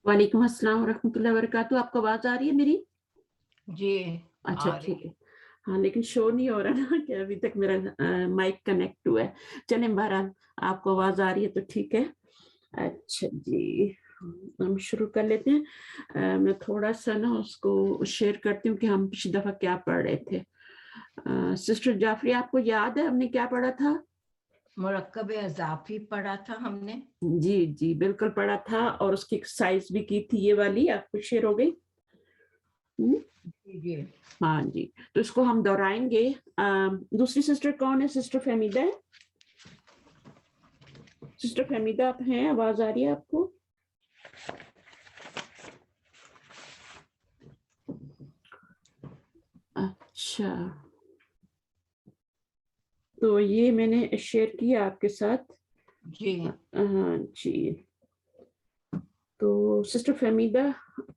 वालेकुम अस्सलाम वरहमतुल्लाहि वबरकातुहू। आपको आवाज आ रही है मेरी? जी अच्छा आ रही ठीक है। हाँ लेकिन शो नहीं हो रहा ना कि अभी तक मेरा माइक कनेक्ट हुआ है। चलें बहरहाल आपको आवाज आ रही है तो ठीक है। अच्छा जी, हम शुरू कर लेते हैं। मैं थोड़ा सा ना उसको शेयर करती हूँ कि हम पिछली दफा क्या पढ़ रहे थे। सिस्टर जाफरी आपको याद है हमने क्या पढ़ा था? मुरक्कब इजाफी पढ़ा था हमने। जी जी बिल्कुल पढ़ा था और उसकी एक्सरसाइज भी की थी, ये वाली आपको शेयर हो गई। जी जी हाँ जी, तो इसको हम दोहराएंगे। दूसरी सिस्टर कौन है? सिस्टर फहमीदा है। सिस्टर फहमीदा आप हैं? आवाज आ रही है आपको? अच्छा, तो ये मैंने शेयर किया आपके साथ। जी हाँ जी, तो सिस्टर फहमीदा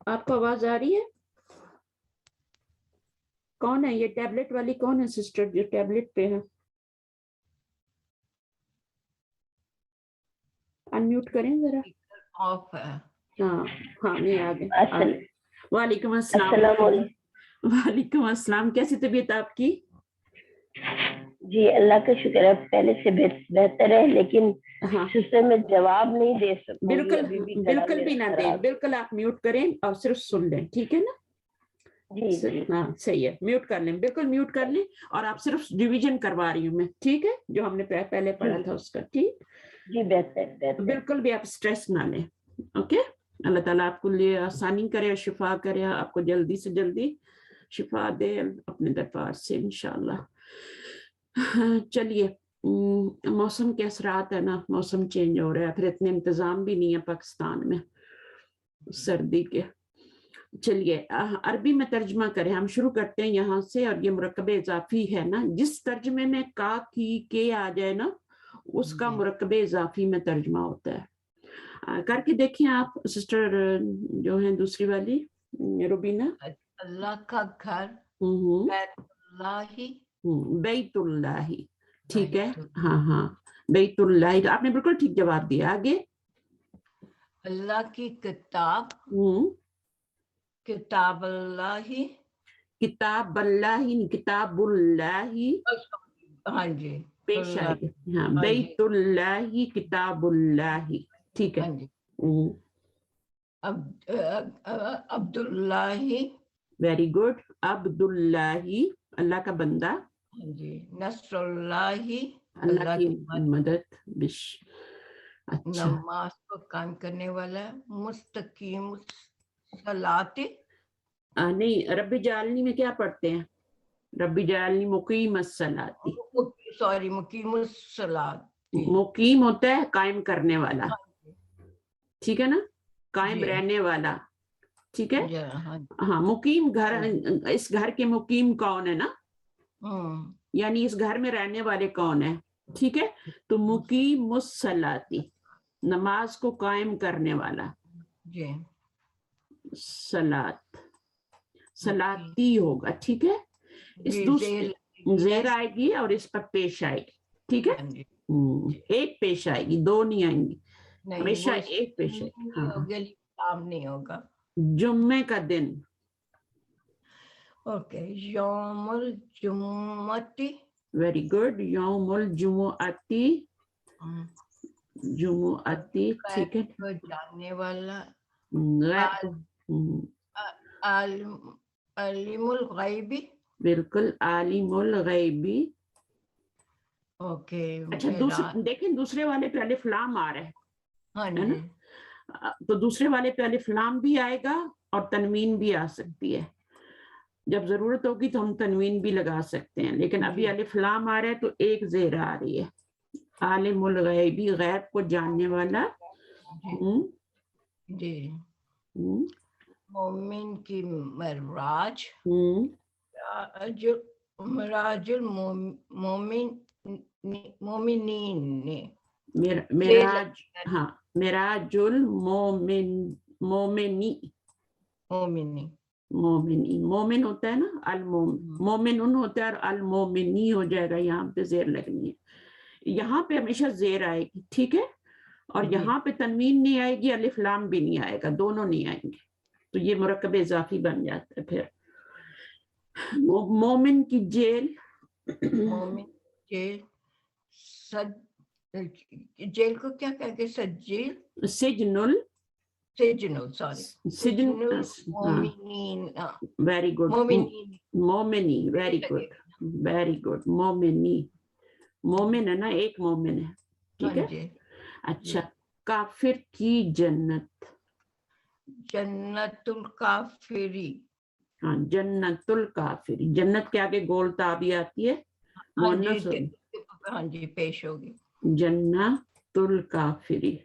आपको आवाज आ रही है? कौन है ये टैबलेट वाली? कौन है सिस्टर जो टैबलेट पे है? अनम्यूट करें जरा। ऑफ है। हाँ हाँ नहीं आ गए। वालेकुम अस्सलाम। वालेकुम अस्सलाम, कैसी तबीयत आपकी? जी अल्लाह का शुक्र है, पहले से बेहतर है, लेकिन हाँ सिस्टर में जवाब नहीं दे सकूंगी बिल्कुल, अभी भी। बिल्कुल भी ना दें, बिल्कुल आप म्यूट करें और सिर्फ सुन लें, ठीक है ना? जी जी हाँ सही है, म्यूट कर लें, बिल्कुल म्यूट कर लें। और आप सिर्फ डिवीजन करवा रही हूँ मैं, ठीक है, जो हमने पहले पढ़ा था उसका। ठीक, जी बेहतर बेहतर। बिल्कुल भी आप स्ट्रेस ना लें। ओके, अल्लाह ताला आपको लिए आसानी करे और शिफा करे, आपको जल्दी से जल्दी शिफा दे अपने दरबार से इंशाल्लाह। चलिए, मौसम के असरात है ना, मौसम चेंज हो रहा है, फिर इतने इंतजाम भी नहीं है पाकिस्तान में सर्दी के। चलिए अरबी में तर्जमा करें, हम शुरू करते हैं यहाँ से। और ये मुरक्कब इजाफी है ना, जिस तर्जमे में का की के आ जाए ना उसका मुरक्कब इजाफी में तर्जमा होता है। करके देखिए आप सिस्टर जो है दूसरी वाली रुबीना। अल्लाह का घर बैतुल्लाही। बैतुल्लाही, ठीक है। हाँ हाँ बैतुल्लाही, आपने बिल्कुल ठीक जवाब दिया। आगे अल्लाह की किताब किताबुल्लाही। किताबुल्लाही, किताबुल्लाही हाँ जी पेश आएगी। हाँ हाँ जी बैतुल्लाही किताबुल्लाही, ठीक है। हाँ जी। अब्दुल्लाही। Very good. अब्दुल्लाही अल्लाह का बंदा। हाँ जी। नसरुल्लाही अल्लाह की मदद। बिश अच्छा, नमाज को कायम करने वाला। मुस्तकीम सलाती। नहीं, रब्बी जालनी में क्या पढ़ते हैं? रब्बी जालनी मुकीम सलाती। सॉरी मुकीम सलाती। मुकीम होता है कायम करने वाला, ठीक है ना, कायम जी रहने वाला, ठीक है। हाँ हाँ मुकीम घर, इस घर के मुकीम कौन है ना, यानी इस घर में रहने वाले कौन है, ठीक है। तो मुकीम मुस्सलाती, नमाज को कायम करने वाला। जी सलात, सलाती होगा, ठीक है। इस जी दूसरे जेर आएगी और इस पर पेश आएगी, ठीक है। एक पेश आएगी, दो नहीं आएंगी, हमेशा एक पेश आएगी। हाँ काम नहीं होगा। जुम्मे का दिन। ओके, यौमुल जुम्मती। Very good. यौमुल जुमुअती, जुमुअती, ठीक है। जानने वाला। गैब, आलिमुल गैबी। बिल्कुल आलिमुल गैबी। ओके अच्छा दूसरे देखें, दूसरे वाले पे अलिफ लाम आ रहा है, हाँ है जी। ना? तो दूसरे वाले पे अलिफ लाम भी आएगा और तनवीन भी आ सकती है। जब जरूरत होगी तो हम तनवीन भी लगा सकते हैं, लेकिन अभी अलिफ लाम आ रहा है तो एक जेर आ रही है। आलिमुल गैबी, गैब को जानने वाला। जी मोमिन की मराज। मराजुल मोमिन मोमिनीन। मेराज, हाँ मेराजुल मोमिन, मोमिनी, मोमिनी। मोमिनी, मोमिन होता है ना, अल मोमिन उन होता है और अल मोमिनी हो जाएगा, यहाँ पे जेर लगनी है, यहाँ पे हमेशा जेर आएगी, ठीक है। اور جی یہاں پہ تنوین نہیں آئے گی، الف لام بھی نہیں آئے گا، دونوں نہیں آئیں گے، تو یہ مرکب اضافی بن جاتا ہے. پھر مومن کی جیل، مومن جیل، جیل کو کیا کہیں گے؟ سجیل، سجن سجن، سوری، سجن. سجن المومنین، ویری گڈ. مومنین مومنی، ویری لگے گڈ، گا. Very good. مومنی، مومن ہے نا، ایک مومن ہے، ٹھیک ہے. ہاں جی اچھا، کافر کی جنت، جنت الکافری، ہاں جنت الکافری، جنت کے آگے گول تا بھی آتی ہے، ہاں جی مؤنث ہاں جی پیش ہوگی. جنت الکافری.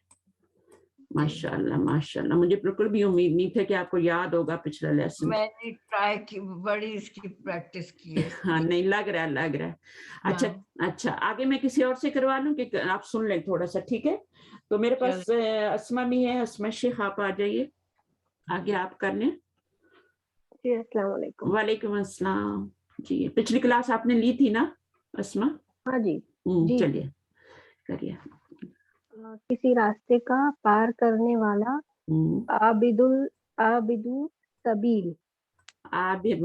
ماشاء اللہ ماشاء اللہ، مجھے بالکل بھی امید نہیں تھی کہ آپ کو یاد ہوگا پچھلا لیسن. میں نے ٹرائی کی، بڑی اس کی پریکٹس کی ہے. ہاں نہیں لگ رہا ہے، لگ رہا ہے. اچھا اچھا، آگے میں کسی اور سے کروا لوں کہ آپ سن لیں تھوڑا سا، ٹھیک ہے. تو میرے پاس اسما بھی ہے، اسما شیخ، آپ آ جائیے آگے، آپ کر لیں. جی السلام علیکم. وعلیکم السلام. جی پچھلی کلاس آپ نے لی تھی نا اسما؟ ہاں جی جی. چلیے کریے. کسی راستے کا پار کرنے والا، عابد السبیل، عابر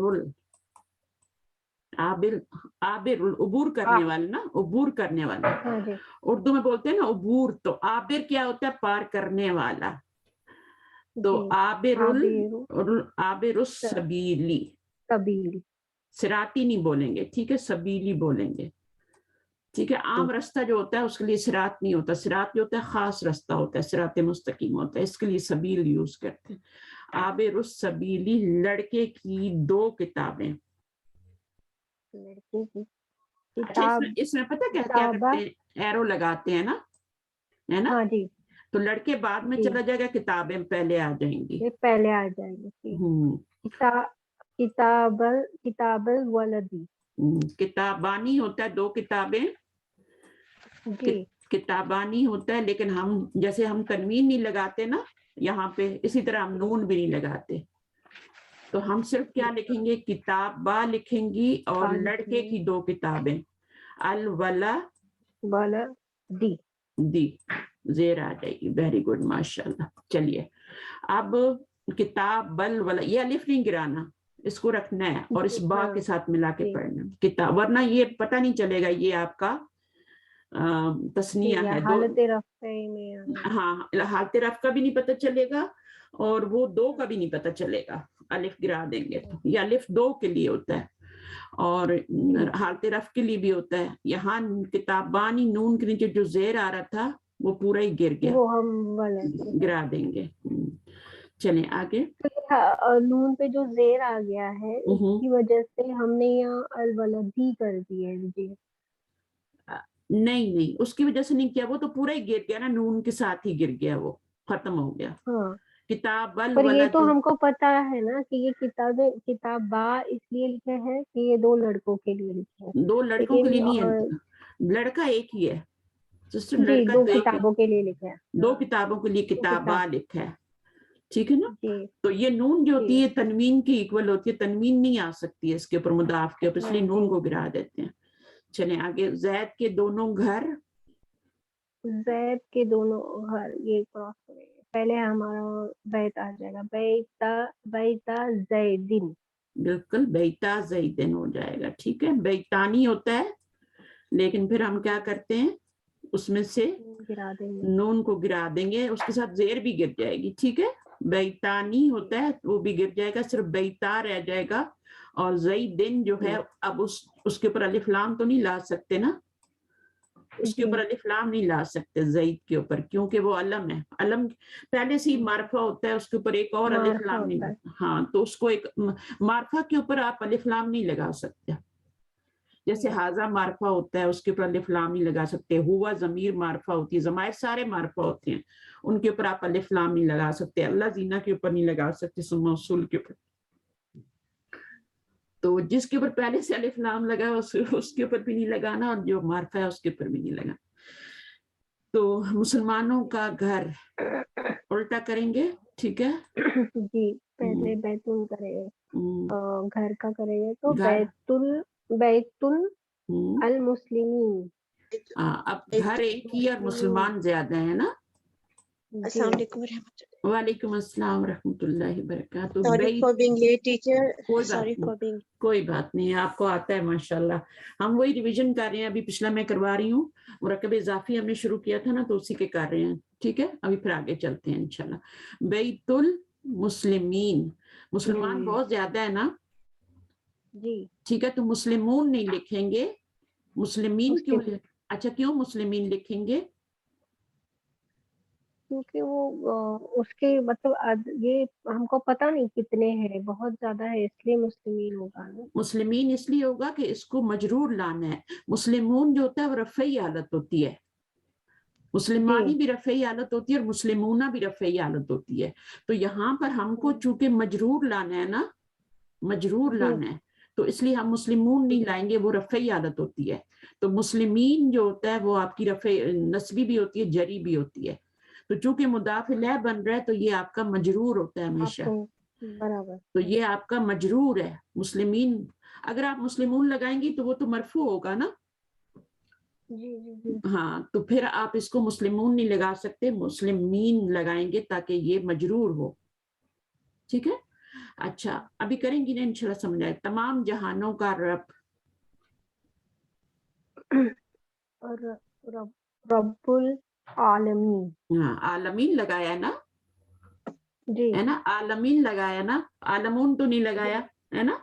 عبور کرنے والا نا، عبور کرنے والا. ہاں جی اردو میں بولتے ہیں نا عبور، تو عابر کیا ہوتا ہے؟ پار کرنے والا. تو جی عابر السبیلی، سبیل، صراطی نہیں بولیں گے، ٹھیک ہے، سبیلی بولیں گے، ٹھیک ہے. عام رستہ جو ہوتا ہے اس کے لیے صراط نہیں ہوتا، صراط جو ہوتا ہے خاص رستہ ہوتا ہے، صراط مستقیم ہوتا ہے، اس کے لیے سبیل یوز کرتے ہیں. عابر السبیلی، لڑکے کی دو کتابیں. لڑکی کی اچھا، کتاب، اس میں پتہ کیا کتابہ. کرتے ہیں؟ ایرو لگاتے ہیں نا، ہے نا. ہاں جی تو لڑکے بعد میں جی، چلا جائے گا، کتابیں پہلے آ جائیں گی. یہ پہلے آ جائے گی. کتاب الولدی، کتابانی ہوتا ہے دو کتابیں، جی کتابانی ہوتا ہے، لیکن ہم جیسے ہم تنوین نہیں لگاتے نا یہاں پہ، اسی طرح ہم نون بھی نہیں لگاتے. تو ہم صرف کیا لکھیں گے؟ کتابہ لکھیں گی، اور لڑکے کی دو کتابیں، ولدی، دی، زیر آ جائے گی. ویری گڈ، ماشاء اللہ. چلیے اب کتاب یہ الف نہیں گرانا، اس کو رکھنا ہے اور اس با کے ساتھ ملا کے پڑھنا کتاب، ورنہ یہ پتہ نہیں چلے گا یہ آپ کا تسنیہ ہے. حالت رفع میں. ہاں، حالت رفع کا بھی نہیں پتہ چلے گا، اور وہ دو کا بھی نہیں پتہ چلے گا. الف گرا دیں گے تو یہ الف دو کے لیے ہوتا ہے، اور حالت رفع کے لیے بھی ہوتا ہے. یہاں کتابانی نون کے نیچے جو زیر آ رہا تھا وہ پورا ہی گر گیا، وہ ہم گرا دیں گے. چلیں آگے. نون پہ جو زیر آ گیا ہے اس کی وجہ سے ہم نے یہاں الولدی کر دی ہے. جی نہیں، اس کی وجہ سے نہیں کیا، وہ تو پورا ہی گر گیا نا، نون کے ساتھ ہی گر گیا، وہ ختم ہو گیا. ہاں، کتاب پر یہ تو الولد، ہم کو پتا ہے نا کہ یہ کتاب با اس لیے لکھے ہیں کہ یہ دو لڑکوں کے لیے لکھے ہیں. دو لڑکوں کے لیے نہیں ہے، لڑکا ایک ہی ہے سسٹر، جی لڑکا دو تو ایک ہی، کتابوں کے لیے لکھے ہیں. دو کتابوں کے لیے کتابہ لکھا ہے، ٹھیک ہے نا. جی تو یہ نون جو ہوتی جی ہے تنوین کی ایکول ہوتی ہے، تنوین نہیں آ سکتی ہے اس کے اوپر مضاف کے اوپر، اس لیے نون کو گرا دیتے ہیں. چلیں آگے. زید کے دونوں گھر، زید کے دونوں گھر، یہ کراس کریں گے، پہلے ہمارا بیت آ جائے گا، بیتا زیدن، بالکل بیتا زیدن ہو جائے گا، ٹھیک ہے. بیتانی ہوتا ہے، لیکن پھر ہم کیا کرتے ہیں، اس میں سے گرا دیں گے. نون کو گرا دیں گے، اس کے ساتھ زیر بھی گر جائے گی، ٹھیک ہے. بیتانی ہوتا ہے وہ بھی گر جائے گا، صرف بیتا رہ جائے گا. اور زیدن جو ہے، اب اس کے اوپر الف لام تو نہیں لا سکتے نا، اس کے اوپر الف لام نہیں لا سکتے زید کے اوپر، کیونکہ وہ علم ہے. علم پہلے سے ہی معرفہ ہوتا ہے، اس کے اوپر ایک اور الف لام نہیں لگتا. ہاں، تو اس کو ایک معرفہ کے اوپر آپ الف لام نہیں لگا سکتے. جیسے حاضہ معرفہ ہوتا ہے، اس کے اوپر الف لام نہیں لگا سکتے. ہوا ضمیر معرفہ ہوتی ہے، ضمائر سارے معرفہ ہوتے ہیں، ان کے اوپر آپ الف لام نہیں لگا سکتے. اللہ زینہ کے اوپر نہیں لگا سکتے، اسم موصول کے اوپر. تو جس کے اوپر پہلے سے الف لام لگا اس کے اوپر بھی نہیں لگانا، اور جو معرفہ ہے اس کے اوپر بھی نہیں لگانا. تو مسلمانوں کا گھر الٹا کریں گے، ٹھیک ہے. جی پہلے بیتون کریں گے، گھر کا کریں گے تو گھر، بیت المسلمین. اب گھر ایک ہی اور مسلمان زیادہ ہے نا، Assalamu alaikum warahmatullahi. वालेकुम अस्सलाम रहमतुल्लाहि बरकातहू। Sorry for being late, teacher. कोई Sorry बात for नहीं, being. कोई बात नहीं, आपको आता है माशाल्लाह। हम वही रिवीजन कर रहे हैं, अभी पिछला मैं करवा रही हूँ, मुरक्कब इजाफी हमने शुरू किया था ना, तो उसी के कर रहे हैं। ठीक है, अभी फिर आगे चलते हैं इंशाल्लाह। बैतुल मुस्लिमीन, मुसलमान बहुत ज्यादा है ना जी। ठीक है, तो मुस्लिमून नहीं लिखेंगे, मुस्लिमीन क्यों अच्छा क्यों मुस्लिमीन लिखेंगे? क्योंकि वो उसके मतलब ये हमको पता नहीं कितने हैं, बहुत ज्यादा है, इसलिए मुस्लिमीन होगा ना। मुस्लिमीन इसलिए होगा कि इसको मजरूर लाना है। मुस्लिमून जो होता है वो रफ़ई हालत होती है, मुस्लिमानी भी रफ़ई हालत होती है और मुस्लिमूना भी रफ़ई हालत होती है। तो यहाँ पर हमको चूंकि मजरूर लाना है ना, मजरूर लाना है, तो इसलिए हम मुस्लिमून नहीं लाएंगे, वो रफ़ई हालत होती है। तो मुस्लिमीन जो होता है वो आपकी रफ़ई नस्बी भी होती है, जरी भी होती है। तो चूंकि मुदाफ इलैह बन रहा है तो ये आपका मजरूर होता है हमेशा, बराबर। तो ये आपका मजरूर है मुस्लिमीन। अगर आप मुस्लिमून लगाएंगी तो वो तो मरफू होगा ना। जी जी जी। हाँ, तो फिर आप इसको मुस्लिमून नहीं लगा सकते, मुस्लिमीन लगाएंगे ताकि ये मजरूर हो। ठीक है, अच्छा अभी करेंगी ना इंशाल्लाह, समझ आए। तमाम जहानों का रब, और रब्बुल आलमीन। हाँ आलमीन लगाया ना, जी है ना, आलमीन लगाया ना, आलमून तो नहीं लगाया है ना।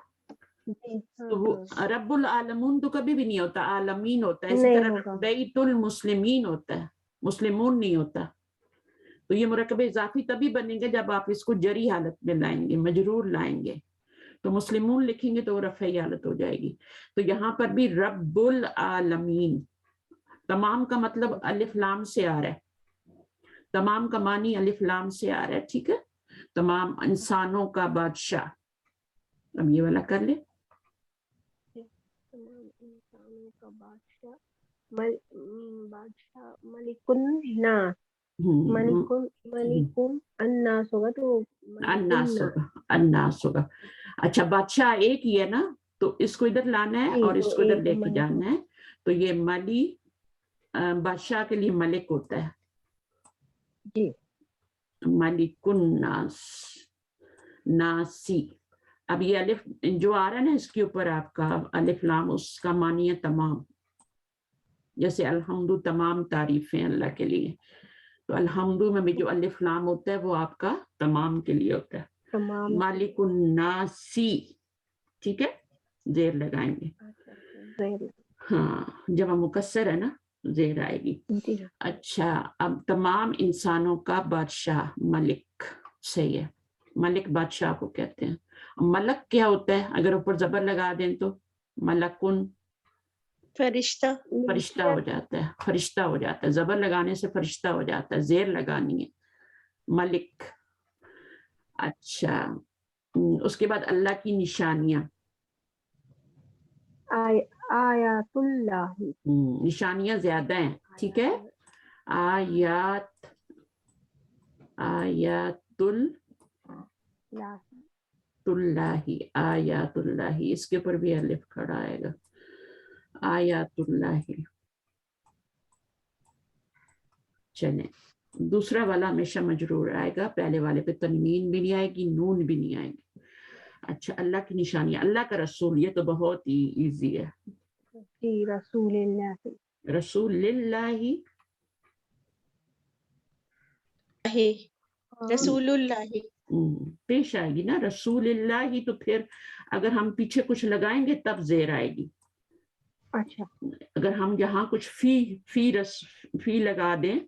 जी। तो वो रब्बुल आलमून तो कभी भी नहीं होता, आलमीन होता है। इसी नहीं तरह होगा। बैतुल मुस्लिमीन होता है, मुस्लिमून नहीं होता। तो ये मुरक्कब इजाफी तभी बनेंगे जब आप इसको जरी हालत में लाएंगे, मजरूर लाएंगे। तो मुस्लिमून लिखेंगे तो रफ़ई हालत हो जाएगी। तो यहाँ पर भी रब्बुल आलमीन, तमाम का मतलब अलिफ लाम से आ रहा है, तमाम का मानी अलिफ लाम से आ रहा है। ठीक है, तमाम इंसानों का बादशाह। अब ये वाला कर ले, तमाम इंसानों का बादशाह, बादशाह मलिकुन नास, मलिकुन अन्नास होगा, तो अन्नास होगा, अन्नास होगा। अच्छा बादशाह एक ही है ना, तो इसको इधर लाना है और इसको इधर लेके जाना है। तो ये मली बादशाह के लिए मलिक होता है जी। मलिकुन नास, नासी। अब ये अलिफ जो आ रहा है ना इसके ऊपर आपका अलिफ लाम, उसका मानी है तमाम। जैसे अल्हम्दु, तमाम तारीफें अल्लाह के लिए, तो अल्हम्दु में भी जो अलिफ लाम होता है वो आपका तमाम के लिए होता है, मालिकुन नासी। ठीक है, जेर लगाएंगे। हाँ, जब मुकस्सर है ना जेर आएगी। अच्छा, अब तमाम इंसानों का बादशाह मलिक, सही है, मलिक बादशाह को कहते हैं। मलक क्या होता है अगर ऊपर जबर लगा दें तो? मलकुन फरिश्ता, फरिश्ता हो जाता है, फरिश्ता हो जाता है, जबर लगाने से फरिश्ता हो जाता है, जेर लगानी है, मलिक। अच्छा, उसके बाद अल्लाह की निशानियां, आयातुल्लाही, निशानियां ज्यादा हैं। ठीक है, आयात, आयातुल्लाही, आयातुल्लाही, इसके ऊपर भी अलिफ खड़ा आएगा, आयातुल्लाही। चले, दूसरा वाला हमेशा मजरूर आएगा, पहले वाले पे तनवीन भी नहीं आएगी, नून भी नहीं आएगी। अच्छा, अल्लाह की निशानी, अल्लाह का रसूल, ये तो बहुत ही इजी है। रसूलिल्लाही, रसूलिल्लाही, रसूलुल्लाही पेश आएगी ना रसूलिल्लाही, तो फिर अगर हम पीछे कुछ लगाएंगे तब जेर आएगी। अच्छा, अगर हम यहाँ कुछ फी लगा दें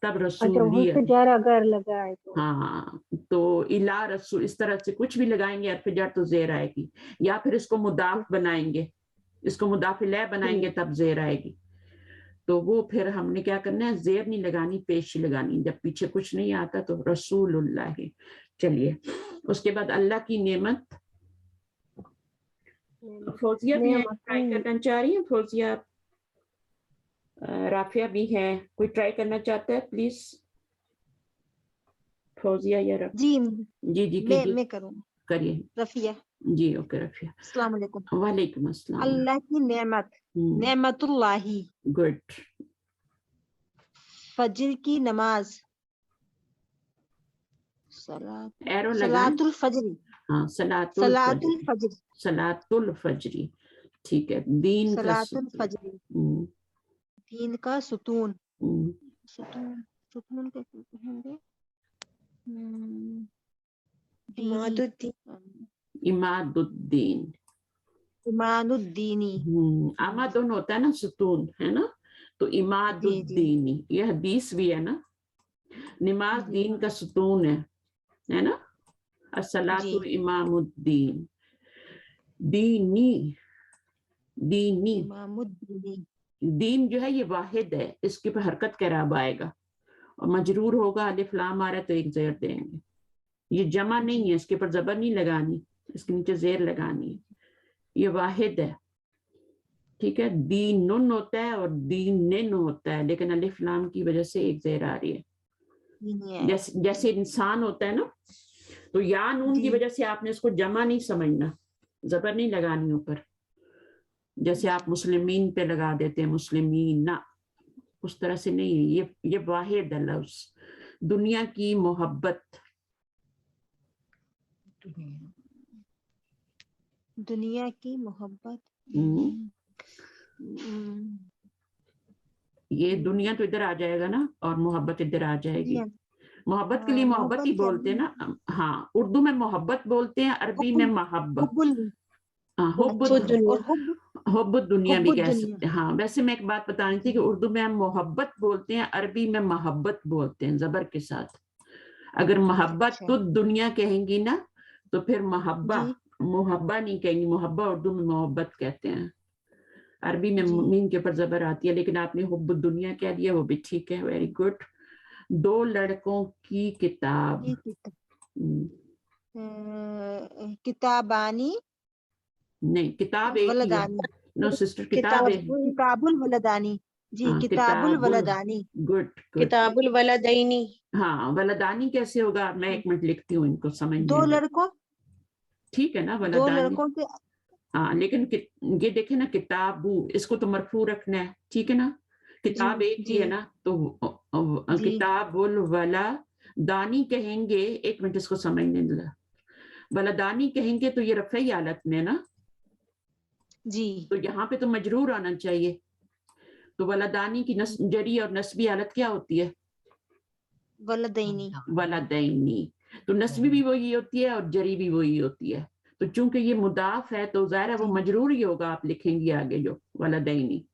तब रसूली, अगर लगाए तो, हाँ, तो इला रसूल, इस तरह से कुछ भी लगाएंगे हरफ जर तो जेर आएगी। या फिर इसको मुदाफ बनाएंगे, इसको मुदाफ इलैह बनाएंगे तब जेर आएगी। तो वो फिर हमने क्या करना है, जेर नहीं लगानी, पेश लगानी, जब पीछे कुछ नहीं आता तो रसूलुल्लाह। चलिए, उसके बाद अल्लाह की नेमत। फौजिया भी है, ट्राई करना चाह रही है फौजिया, राफिया भी है, कोई ट्राई करना चाहता है प्लीज? फौजिया या जी जी जी मैं करूँ, करिए। रफिया जी ओके रफिया। अस्सलाम वालेकुम। वालेकुम अस्सलाम। अल्लाह की नेमत, नेमतुल्लाही। गुड। फजर की नमाज, एरो लगाएं, सलातुल फजर, हाँ सलातुल सलातुल फजर, फजर, सलातुल फजरी, ठीक है। दीन का सलातुल फजर, हम्म, दीन का सुतून, हम्म, सुतून, सुतून कैसे कहेंगे? दीनी, इमादुद्दीन, इमादुद्दीन, इमानुद्दीनी, आमा दोनों होता है ना, सुतून है ना, तो इमादुद्दीनी, ये हदीस भी है ना, नमाज जी। दीन का सुतून है ना, अस्सलातु जी। इमामुद्दीन, दीनी, दीनी, इमामुद्दीनी, दीन जो है ये वाहिद है, इसके पर हरकत का इराब आएगा और मजरूर होगा, अलिफ लाम आ रहा है तो एक ज़ेर देंगे। ये जमा नहीं है, इसके ऊपर जबर नहीं लगानी, इसके नीचे ज़ेर लगानी है, ये वाहिद है, ठीक है। दीनुन होता है और दीनिन होता है, लेकिन अलिफ लाम की वजह से एक ज़ेर आ रही है। दीनी है। जैसे इंसान होता है ना, तो या नून की जी। वजह से आपने इसको जमा नहीं समझना, जबर नहीं लगानी ऊपर, जैसे आप मुस्लिमीन पे लगा देते हैं, मुस्लिमीन ना, उस तरह से नहीं है, ये वाहिद है लफ्ज़। दुनिया की मोहब्बत, दुनिया की मोहब्बत, ये दुनिया तो इधर आ जाएगा ना और मोहब्बत इधर आ जाएगी। मोहब्बत के लिए मोहब्बत ही बोलते हैं ना, हाँ उर्दू में मोहब्बत बोलते हैं, अरबी में मोहब्बत, हुब्बुद दुनिया भी कह सकते हैं। हाँ वैसे मैं एक बात बतानी थी कि उर्दू में हम मोहब्बत बोलते हैं, अरबी में मोहब्बत बोलते हैं जबर के साथ। अगर मोहब्बत तो दुनिया कहेंगी ना तो फिर मोहब्बा, मोहब्बा नहीं कहेंगी, मोहब्बा उर्दू में मोहब्बत कहते हैं, अरबी में मीम के ऊपर जबर आती है, लेकिन आपने हुब्बुद दुनिया कह दिया, वो भी ठीक है, वेरी गुड। दो लड़कों की किताब, किताबानी, नहीं किताब एक ही है, नो सिस्टर किताब है, किताबुल वलदानी, जी किताबुल वलदानी, गुड गुड, किताबुल वलदैनी, हाँ वलदानी कैसे होगा, मैं एक मिनट लिखती हूँ इनको समझने, दो लड़कों, ठीक है ना, दो वलदानी, लड़कों के, हाँ लेकिन ये देखे ना किताबू, इसको तो मरफू रखना है, ठीक है ना, किताब एक ही है ना, तो किताबुल वला दानी कहेंगे, एक मिनट इसको समझने दो, वलदानी कहेंगे तो ये रफ़ई हालत में ना जी, तो यहाँ पे तो मजरूर आना चाहिए, तो वलदानी की जरी और नस्बी हालत क्या होती है, वलदैनी, वलदैनी, तो नस्बी भी वही होती है और जरी भी वही होती है, तो चूंकि ये मुदाफ है तो ज़ाहिर है वो मजरूर ही होगा, आप लिखेंगे आगे जो वलदैनी,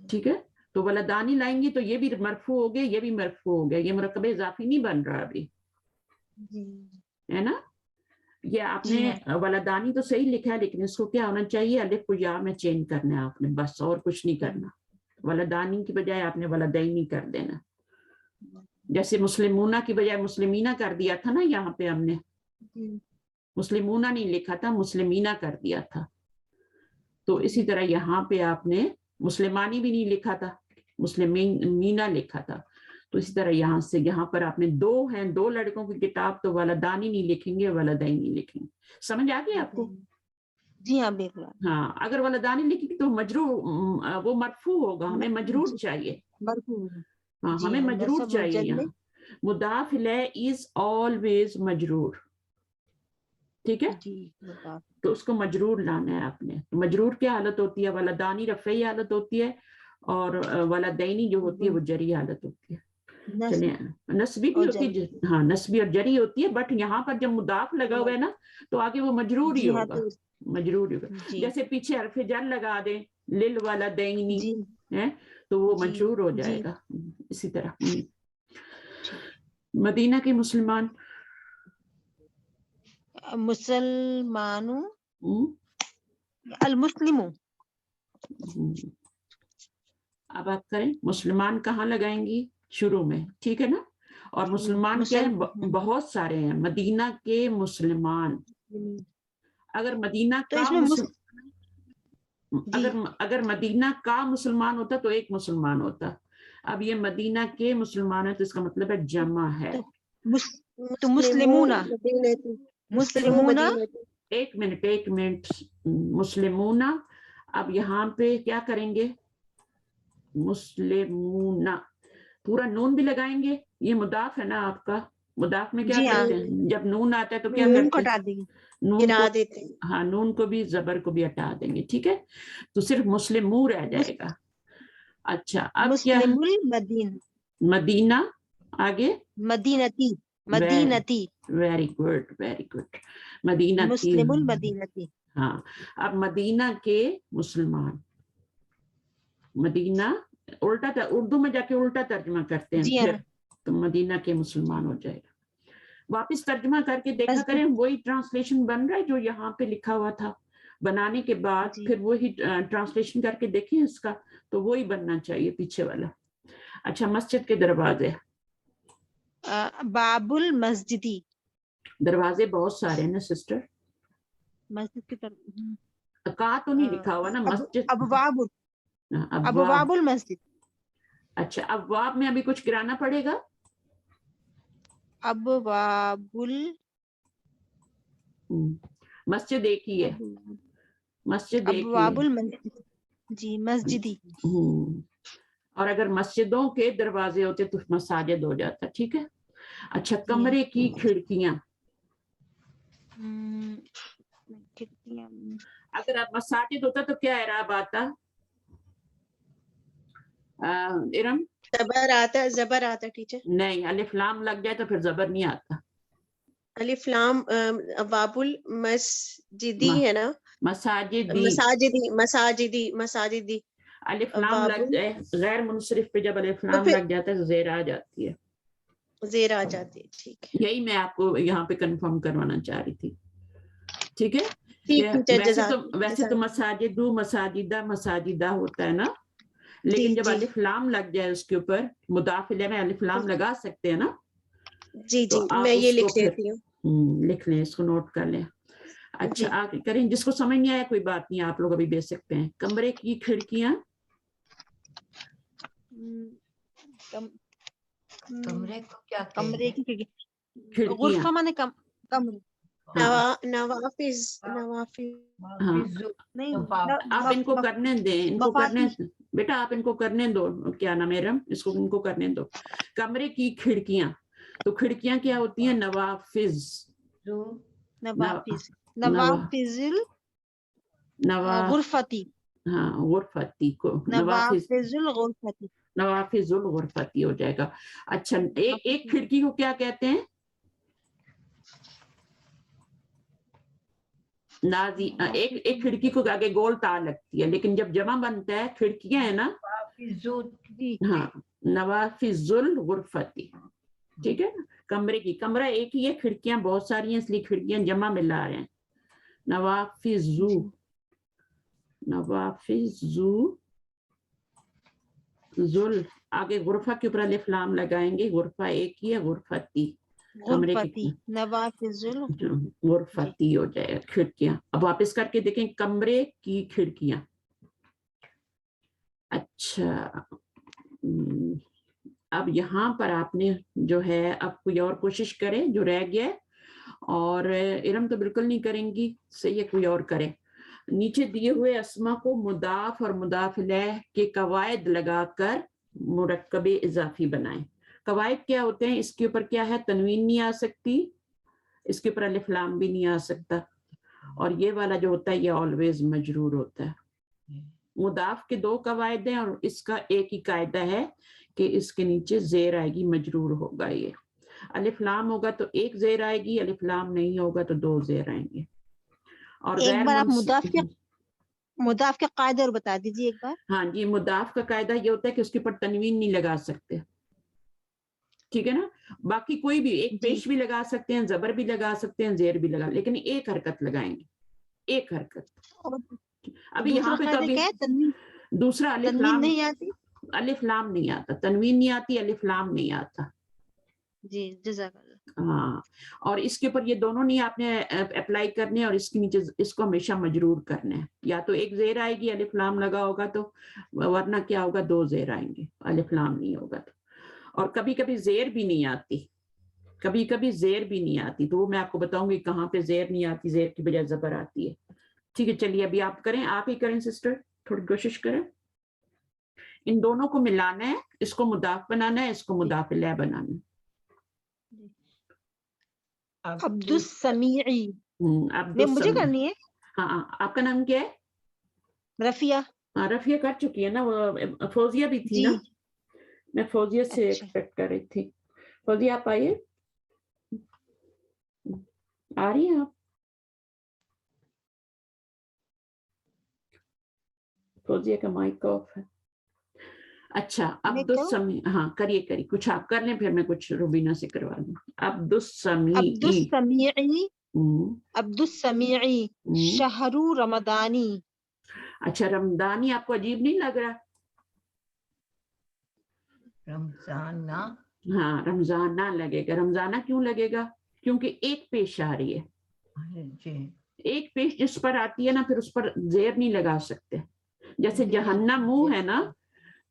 ठीक है। तो वलदानी लाएंगे तो ये भी मरफू हो गया, ये भी मरफू हो गया, ये मुरक्कब इजाफी नहीं बन रहा अभी, है ना। ये आपने वलदानी तो सही लिखा है, लेकिन इसको क्या होना चाहिए, अलिफ को या में चेंज करना है आपने, बस और कुछ नहीं करना, वलदानी की बजाय आपने वलदैनी कर देना, जैसे मुस्लिमूना की बजाय मुस्लिमीना कर दिया था ना, यहाँ पे हमने मुस्लिमूना नहीं लिखा था, मुस्लिमीना कर दिया था, तो इसी तरह यहाँ पे आपने मुस्लिमानी भी नहीं लिखा था, मुस्लिमीना लिखा था, तो इसी तरह यहाँ से यहाँ पर आपने दो हैं, दो लड़कों की किताब, तो वलदानी नहीं लिखेंगे, वलदैनी लिखेंगे, समझ आ गई आपको? जी हाँ बिल्कुल। हाँ अगर वलदानी लिखेंगे तो मजरूर, वो मरफू होगा, हमें मजरूर चाहिए, हाँ हमें मजरूर चाहिए, यहाँ मुदाफ इलैह इज ऑलवेज मजरूर, ठीक है, तो उसको मजरूर लाना है आपने। मजरूर क्या हालत होती है, वलदानी रफ़ई हालत होती है और वलदैनी जो होती है वो जरी हालत होती है, चलिए नस्बी भी होती है, हाँ नस्बी और जरी होती है, बट यहाँ पर जब मुदाफ लगा हुआ है ना तो आगे वो मजरूर ही होगा, मजरूर ही होगा, जैसे पीछे हरफ जर लगा दे लिल वलदैनी है तो वो मजरूर हो जाएगा, इसी तरह। मदीना के मुसलमान, मुसलमानों, अल मुस्लिमों, अब आप करें मुसलमान कहाँ लगाएंगी, शुरू में, ठीक है ना, और मुसलमान क्या है, बहुत सारे हैं मदीना के मुसलमान, अगर मदीना तो का अगर मदीना का मुसलमान होता तो एक मुसलमान होता, अब ये मदीना के मुसलमान है तो इसका मतलब है जमा है, तो मुस्लिमूना, मुस्लिमूना, एक मिनट, मुस्लिमूना, अब यहाँ पे क्या करेंगे, मुस्लिमूना पूरा नून भी लगाएंगे, ये मुदाफ है ना आपका, मुदाफ में क्या जी हाँ। करते हैं, जब नून आता है तो क्या नून को करते हैं, हटा देंगे, नून गिरा को, देते हैं। हाँ नून को भी जबर को भी हटा देंगे, ठीक है, तो सिर्फ मुस्लिमू रह जाएगा। अच्छा अब क्या, मुस्लिमुल मदीन, मदीना, आगे मदीनती, मदीनती, वेरी गुड वेरी गुड, मदीना की, मुस्लिमुल मदीनती। हाँ अब मदीना के मुसलमान, मदीना उल्टा उर्दू में जाके उल्टा तर्जमा करते हैं जी फिर, हाँ। तो मदीना के मुसलमान हो जाएगा। वापस तर्जमा करके देखा बस करें, वही ट्रांसलेशन बन रहा है जो यहाँ पे लिखा हुआ था, बनाने के बाद जी। फिर वही ट्रांसलेशन करके देखें इसका, तो वही बनना चाहिए पीछे वाला। अच्छा मस्जिद के दरवाजे, बाबुल मस्जिदी, दरवाजे बहुत सारे हैं ना सिस्टर, मस्जिद की तरफ का तो नहीं लिखा हुआ ना मस्जिद, अबवाबुल, अबवाब, अबवाबुल मस्जिद, अच्छा अबवाब में अभी कुछ गिराना पड़ेगा, अबवाबुल, मस्जिद एक ही है, मस्जिद एक ही है, अबवाबुल मस्जिद, जी मस्जिदी। और अगर मस्जिदों के दरवाजे होते तो मसाजिद हो जाता, ठीक है। अच्छा कमरे की खिड़कियां, खिड़कियां, अगर आप मसाजिद होता तो क्या इराब आता, इरम, जबर आता टीचर, नहीं अलिफ लाम लग जाए तो फिर जबर नहीं आता, अलिफ लाम अवाबुल मस्जिदी है ना, मसाजिदी, मसाजिदी मसाजिदी मसाजिदी, अलिफ लाम लग जाए गैर मुनसरिफ पे, जब अलिफ लाम लग जाता है तो ज़ेर आ जाती है, ज़ेर आ जाती है, ठीक है, यही मैं आपको यहाँ पे कंफर्म करवाना चाह रही थी, ठीक है। ठीक टीचर, वैसे तो मसाजिदू मसाजिदा मसाजिदा होता है ना, लेकिन जी जब जी अलिफ लाम लग जाए उसके ऊपर, मुदाफिले में अलिफ लाम लगा सकते हैं ना, जी तो जी, आप मैं ये उसको लिख फिर लेती हूँ। लिख लें, इसको नोट कर लें। अच्छा जी। आगे करें, जिसको समझ नहीं आया कोई बात नहीं, आप लोग अभी भेज सकते हैं। कमरे की खिड़कियां, कमरे को क्या कमरे कहते की खिड़कियां, गुरफा माने कमरे, हाँ नवाफिज नवाफिज, हाँ, नहीं आप इनको करने दें, इनको करने, मफातिह, बेटा आप इनको करने दो, क्या नाम है रम, इसको इनको करने दो। कमरे की खिड़कियां, तो खिड़कियां क्या होती हैं, नवाफिज, नवाफिज, नवा नवाफिजुल नवा गुरफती, हाँ गुरफती को नवाफिज, नवाफिजुल गुरफती, नवाफिजुल गुरफती हो जाएगा। अच्छा एक खिड़की को क्या कहते हैं, नाजी, एक खिड़की को आगे गोल तार लगती है, लेकिन जब जमा बनता है खिड़कियां है ना, हाँ नवाफिजुल गुरफती, ठीक है ना। कमरे की, कमरा एक ही है, खिड़कियां बहुत सारी हैं, इसलिए खिड़कियां जमा में ला रहे हैं, नवाफिजू, नवाफिजू जुल, आगे गुरफा के ऊपर अलिफ लाम लगाएंगे, गुरफा एक ही है, गुरफती, कमरे की गुरफती, नवाफिजुल गुरफती हो जाएगा, खिड़कियां। अब वापस करके देखें, कमरे की खिड़कियां, अच्छा अब यहाँ पर आपने जो है, अब कोई और कोशिश करें जो रह गया, और इरम तो बिल्कुल नहीं करेंगी, सही है, कोई और करे। नीचे दिए हुए अस्मा को मुदाफ और मुदाफ इलैह के कवायद लगाकर मुरक्कबे इजाफी बनाएं। कवायद क्या होते हैं, इसके ऊपर क्या है, तनवीन नहीं आ सकती, इसके ऊपर अलिफ लाम भी नहीं आ सकता, और ये वाला जो होता है ये ऑलवेज मजरूर होता है। मुदाफ के दो कवायद हैं और इसका एक ही कायदा है कि इसके नीचे जेर आएगी, मजरूर होगा, ये अलिफ लाम होगा तो एक जेर आएगी, अलिफ लाम नहीं होगा तो दो जेर आएंगे। और एक बार आप गैर मुदाफ के कायदे और बता दीजिए एक बार। हाँ जी, मुदाफ का कायदा ये होता है कि उसके ऊपर तनवीन नहीं लगा सकते, ठीक है ना। बाकी कोई भी एक पेश भी लगा सकते हैं, जबर भी लगा सकते हैं, जेर भी लगा, लेकिन एक हरकत लगाएंगे, एक हरकत। अभी यहाँ पे तो अभी दूसरा अलिफ लाम नहीं आती, अलिफ लाम नहीं आता, तनवीन नहीं आती, अलिफ लाम नहीं आता जी जज़ाकल्लाह। हाँ, और इसके ऊपर ये दोनों नहीं आपने अप्लाई करने, और इसके नीचे इसको हमेशा मजरूर करना है, या तो एक जेर आएगी अलिफ लाम लगा होगा तो, वरना क्या होगा, दो जेर आएंगे अलिफ लाम नहीं होगा तो। और कभी कभी जेर भी नहीं आती, कभी कभी जेर भी नहीं आती, तो वो मैं आपको बताऊंगी कहाँ पे जेर नहीं आती, जेर की बजाय जबर आती है, ठीक है। चलिए अभी आप करें, आप ही करें सिस्टर, थोड़ी कोशिश करें, इन दोनों को मिलाना है, इसको मुदाफ बनाना है, इसको मुदाफ इलैह बनाना है। عبد السمیعی نہیں مجھے عبدالسمیع. کرنی ہے. ہاں آپ کا نام کیا ہے؟ رفیہ. رفیہ کر چکی ہے نا, وہ فوزیہ بھی تھی جی. نا, میں فوزیہ سے اچھا. ایکسپیکٹ کر رہی تھی. فوزیہ آپ آئیے, آ رہی ہیں آپ؟ فوزیہ کا مائک آف ہے. اچھا میں عبد کروں؟ السمیع, ہاں کریے کچھ آپ کر لیں, پھر میں کچھ روبینہ سے کروا دوں. عبد عبد السمیع. السمیعی. ہوں. عبد السمیعی شہر رمضانی. اچھا رمضانی آپ کو عجیب نہیں لگ رہا؟ رمضان نا ہاں رمضان نہ لگے گا. رمضانہ کیوں لگے گا؟ کیونکہ ایک پیش آ رہی ہے. جی ایک پیش جس پر آتی ہے نا, پھر اس پر زیر نہیں لگا سکتے. جیسے جہنم منہ ہے نا,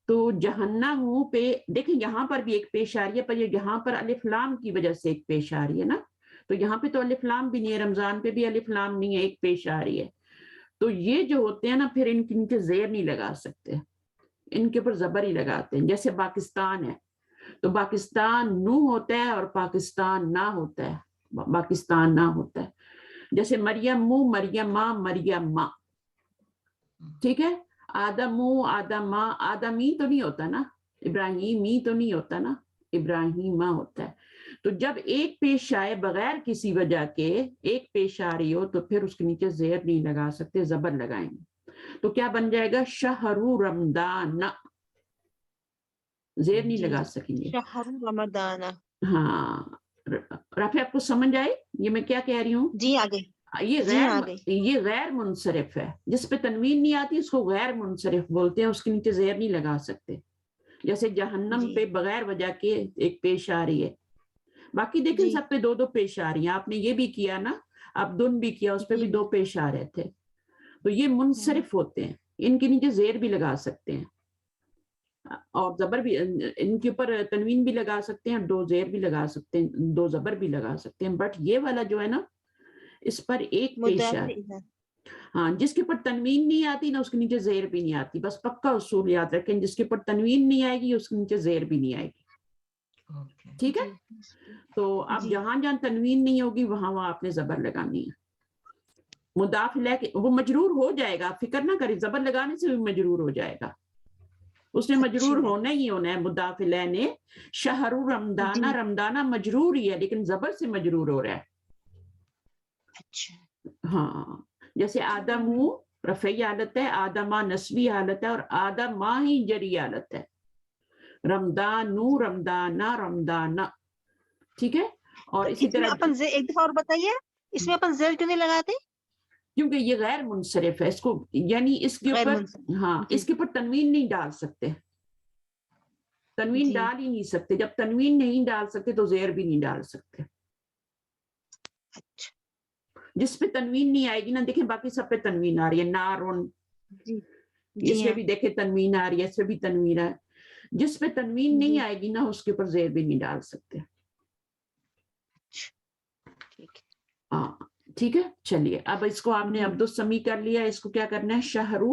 تو جہنم منہ پہ دیکھیں یہاں پر بھی ایک پیش آ رہی ہے, پر یہاں پر الف لام کی وجہ سے ایک پیش آ رہی ہے نا, تو یہاں پہ تو الف لام بھی نہیں ہے, رمضان پہ بھی الف لام نہیں ہے, ایک پیش آ رہی ہے. تو یہ جو ہوتے ہیں نا, پھر ان کے نیچے زیر نہیں لگا سکتے, ان کے اوپر زبر ہی لگاتے ہیں. جیسے پاکستان ہے تو پاکستان نو ہوتا ہے اور پاکستان نہ ہوتا ہے, پاکستان نہ ہوتا ہے. جیسے مریم منہ, مریم ماں, مریم ماں. ٹھیک ہے. آدم منہ, آدم ماں, آدمی تو نہیں ہوتا نا, ابراہیمی تو نہیں ہوتا نا, ابراہیمہ ہوتا ہے. تو جب ایک پیش آئے بغیر کسی وجہ کے, ایک پیش آ رہی ہو, تو پھر اس کے نیچے زیر نہیں لگا سکتے, زبر لگائیں گے. تو کیا بن جائے گا؟ شہر رمضان. زیر نہیں جی. لگا سکیں گے. شہر رمضان. ہاں رافع آپ کو سمجھ آئی یہ میں کیا کہہ رہی ہوں؟ جی آگے. یہ غیر منصرف ہے. جس پہ تنوین نہیں آتی اس کو غیر منصرف بولتے ہیں, اس کے نیچے زیر نہیں لگا سکتے. جیسے جہنم جی. پہ بغیر وجہ کے ایک پیش آ رہی ہے. باقی دیکھیں جی. سب پہ دو دو پیش آ رہی ہیں. آپ نے یہ بھی کیا نا, عبدن بھی کیا, اس پہ بھی جی. دو پیش آ رہے تھے. تو یہ منصرف ہوتے ہیں, ان کے نیچے زیر بھی لگا سکتے ہیں اور زبر بھی, ان کے اوپر تنوین بھی لگا سکتے ہیں, دو زیر بھی لگا سکتے ہیں, دو زبر بھی لگا سکتے ہیں. بٹ یہ والا جو ہے نا, اس پر ایک پیش مضاف آ, الیہ. ہاں جس کے اوپر تنوین نہیں آتی نا, اس کے نیچے زیر بھی نہیں آتی. بس پکا اصول یاد رکھیں, جس کے اوپر تنوین نہیں آئے گی اس کے نیچے زیر بھی نہیں آئے گی. ٹھیک ہے. تو اب جی. جہاں جہاں تنوین نہیں ہوگی وہاں وہاں آپ نے زبر لگانی ہے. مضاف الیہ وہ مجرور ہو جائے گا, فکر نہ کریں, زبر لگانے سے بھی مجرور ہو جائے گا. اس نے اچھی مجرور بات. ہونا ہی ہونا ہے. مضاف الیہ نے شہر رمضانہ, جی. رمضانہ مجرور ہی ہے لیکن زبر سے مجرور ہو رہا ہے. اچھا. ہاں جیسے آدم رفعی حالت ہے, آدمہ نسبی حالت ہے, اور آدمہ ہی جری حالت ہے. رمضان رمضانہ رمضانہ. ٹھیک ہے. اور تو اسی اس میں طرح اپن ایک دفعہ اور بتائیے, اس میں اپن زیر کیوں نہیں لگاتے؟ کیونکہ یہ غیر منصرف ہے, اس کو یعنی اس کے غیر اوپر, منصرف. ہاں جی. اس کے اوپر تنوین نہیں ڈال سکتے, تنوین جی. ڈال ہی نہیں سکتے. جب تنوین نہیں ڈال سکتے تو زیر بھی نہیں ڈال سکتے. اچھا. جس پہ تنوین نہیں آئے گی نا, دیکھیں باقی سب پہ تنوین آ رہی ہے. نارون, جی. اس جی پہ ہاں. بھی دیکھیں تنوین آ رہی ہے, اس پہ بھی تنوین ہے. جس پہ تنوین نہیں جی. آئے گی نا, اس کے اوپر زیر بھی نہیں ڈال سکتے. ٹھیک ہے. ہاں ٹھیک ہے. چلیے اب اس کو آپ نے جی. عبد السمیع کر لیا, اس کو کیا کرنا ہے؟ شہرو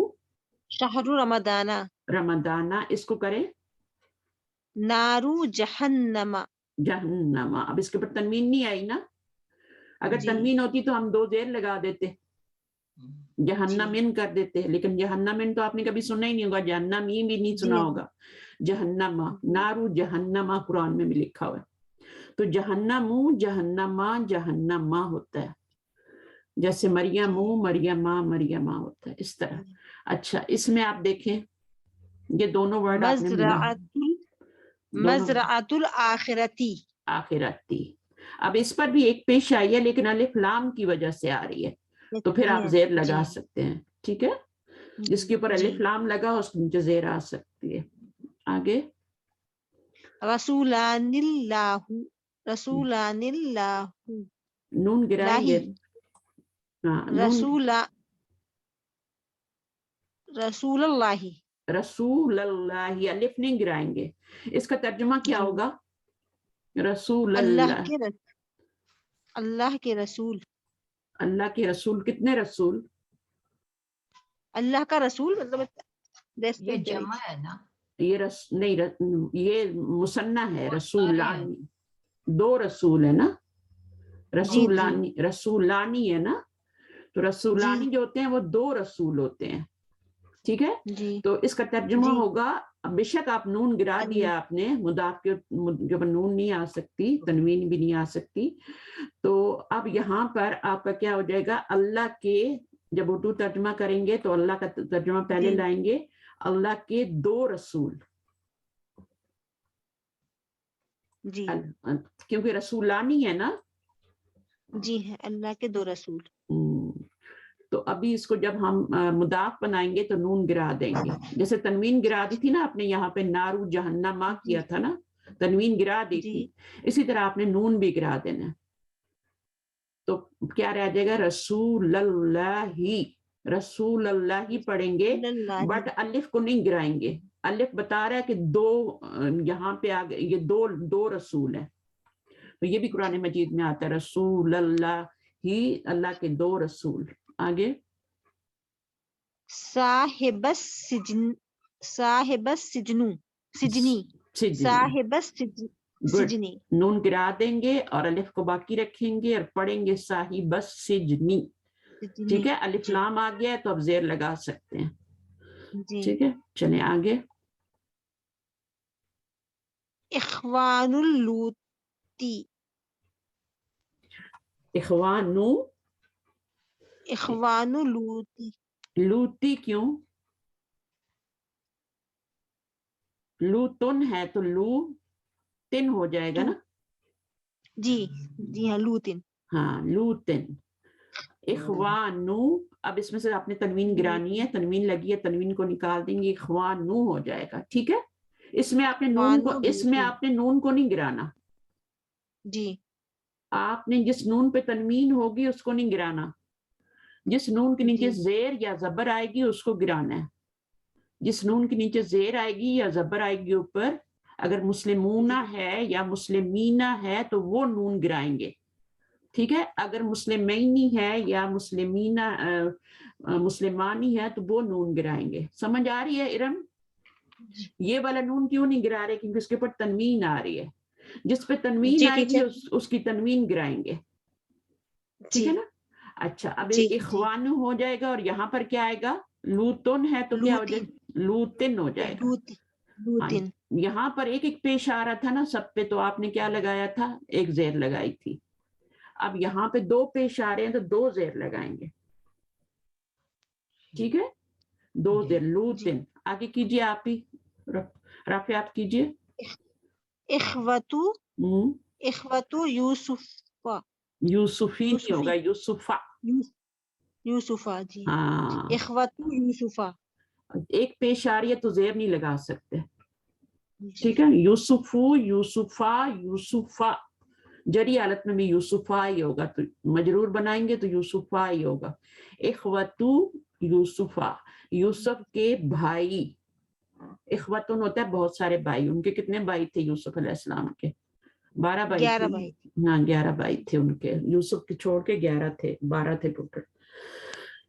شہر رمضان. رمضانہ. اس کو کریں نارو جہنم. جہنم. اب اس کے اوپر تنوین نہیں آئی نا, اگر جی. تنوین ہوتی تو ہم دو زیر لگا دیتے, جہنم ان کر دیتے. لیکن جہنم ان تو آپ نے کبھی سنا ہی نہیں ہوگا, جہنم ہی بھی نہیں سنا جی. ہوگا. جہنم, نارو جہنم قرآن میں بھی لکھا ہوا ہے. تو جہنم جہنما جہنما ہوتا ہے. جیسے مریم مریم مریم ہوتا ہے, اس طرح. اچھا اس میں آپ دیکھیں یہ دونوں ورڈ آپ نے ملا, مزرعۃ الآخرتی. آخرتی. اب اس پر بھی ایک پیش آئی ہے لیکن الف لام کی وجہ سے آ رہی ہے, تو پھر آپ زیر لگا سکتے ہیں. ٹھیک ہے. جس کے اوپر الف لام لگا اس کے نیچے زیر آ سکتی ہے. آگے رسولان اللہ. رسولان اللہ. نون گرائیں گے. ہاں نون, رسول اللہ. رسول اللہ, الف نہیں گرائیں گے. اس کا ترجمہ کیا جی. ہوگا؟ رسول اللہ اللہ. کے اللہ کے رسول. اللہ کے رسول. کتنے رسول؟ اللہ کا رسول مطلب یہ جمع ہے نا, یہ نہیں, یہ مثنیٰ ہے. رسولان, دو رسول ہے نا, رسولانی ہے نا, تو رسولانی جو ہوتے ہیں وہ دو رسول ہوتے ہیں, ٹھیک ہے. جی تو اس کا ترجمہ جی ہوگا, بے شک آپ نون گرا دیا آپ نے, مضاف کے جو نون نہیں آ سکتی, تنوین بھی نہیں آ سکتی, تو اب یہاں پر آپ کا کیا ہو جائے گا, اللہ کے, جب اردو ترجمہ کریں گے تو اللہ کا ترجمہ پہلے جی لائیں گے, اللہ کے دو رسول, جی کیونکہ رسولانی ہے نا. جی ہے اللہ کے دو رسول. تو ابھی اس کو جب ہم مضاف بنائیں گے تو نون گرا دیں گے, جیسے تنوین گرا دی تھی نا آپ نے یہاں پہ نارو جہنما جی کیا تھا نا, تنوین گرا دی جی تھی, اسی طرح آپ نے نون بھی گرا دینا. تو کیا رہ جائے گا, رسول اللہ ہی, رسول اللہ ہی پڑھیں گے, اللہ بٹ الف کو نہیں گرائیں گے. الف بتا رہا ہے کہ دو, یہاں پہ آگے یہ دو رسول ہیں, تو یہ بھی قرآن مجید میں آتا ہے, رسول اللہ ہی, اللہ کے دو رسول. آگے صاحب السجن، صاحب السجنو، سجنی، سجنی, صاحب گڈ. سجنی. نون گرا دیں گے اور الف کو باقی رکھیں گے اور پڑھیں گے صاحب السجنی, ٹھیک ہے. الف جی لام آ گیا ہے تو اب زیر لگا سکتے ہیں, جی. ٹھیک ہے. چلیں آگے. اخوان اللوتی، اخوانو, اخوان اللوتی. لوتی کیوں, لوتن ہے تو لو تن ہو جائے گا نا. جی جی ہاں لوتن. ہاں لوتن. اخوانو, اب اس میں سے آپ نے تنوین گرانی ہے, تنوین لگی ہے, تنوین کو نکال دیں گے, اخوانو ہو جائے گا, ٹھیک ہے. اس میں آپ نے نون کو, اس میں آپ نے نون کو نہیں گرانا, جی آپ نے جس نون پہ تنوین ہوگی اس کو نہیں گرانا, جس نون کے نیچے جی زیر یا زبر آئے گی اس کو گرانا ہے. جس نون کے نیچے زیر آئے گی یا زبر آئے گی اوپر, اگر مسلمونہ ہے یا مسلمینہ ہے تو وہ نون گرائیں گے, ٹھیک ہے. اگر مسلمینی ہے یا مسلمینہ مسلمانی ہے تو وہ نون گرائیں گے. سمجھ آ رہی ہے ارم؟ یہ والا نون کیوں نہیں گرا رہے, کیونکہ اس کے اوپر تنوین آ رہی ہے, جس پہ تنوین جی آئے گی ٹیچر اس کی تنوین گرائیں گے, ٹھیک جی ہے نا. اچھا اب جی اخوانو ہو جائے گا, اور یہاں پر کیا آئے گا, لوتن ہے تو کیا ہو جائے لوتن، گا, لوتن ہو جائے گا. ہاں لوتن. یہاں پر ایک ایک پیش آ رہا تھا نا سب پہ, تو آپ نے کیا لگایا تھا, ایک زیر لگائی تھی. اب یہاں پہ دو پیش آ رہے ہیں تو دو زیر لگائیں گے, ٹھیک ہے. دو زیر, جی لوتن. آگے کیجئے آپ ہی, رافع آپ کیجئے. اخوتو، اخوتو یوسفا، یوسفی نہیں یوسفی، ہوگا, یوسفا. یوسفا. جی ہاں اخوتو یوسفا. ایک پیش آ رہی ہے تو زیر نہیں لگا سکتے, جی ٹھیک ہے. یوسفو, یوسفا, یوسفا. جری حالت میں بھی یوسفا ہی ہوگا, تو مجرور بنائیں گے تو یوسفا ہی ہوگا. اخوتو یوسفا, یوسف کے بھائی. اخوتن ہوتا ہے بہت سارے بھائی, ان کے کتنے بھائی تھے یوسف علیہ السلام کے, 12 بھائی 11 تھے. بھائی. ہاں 11 بھائی تھے ان کے, یوسف کے چھوڑ کے 11 تھے, 12 تھے ٹوٹل.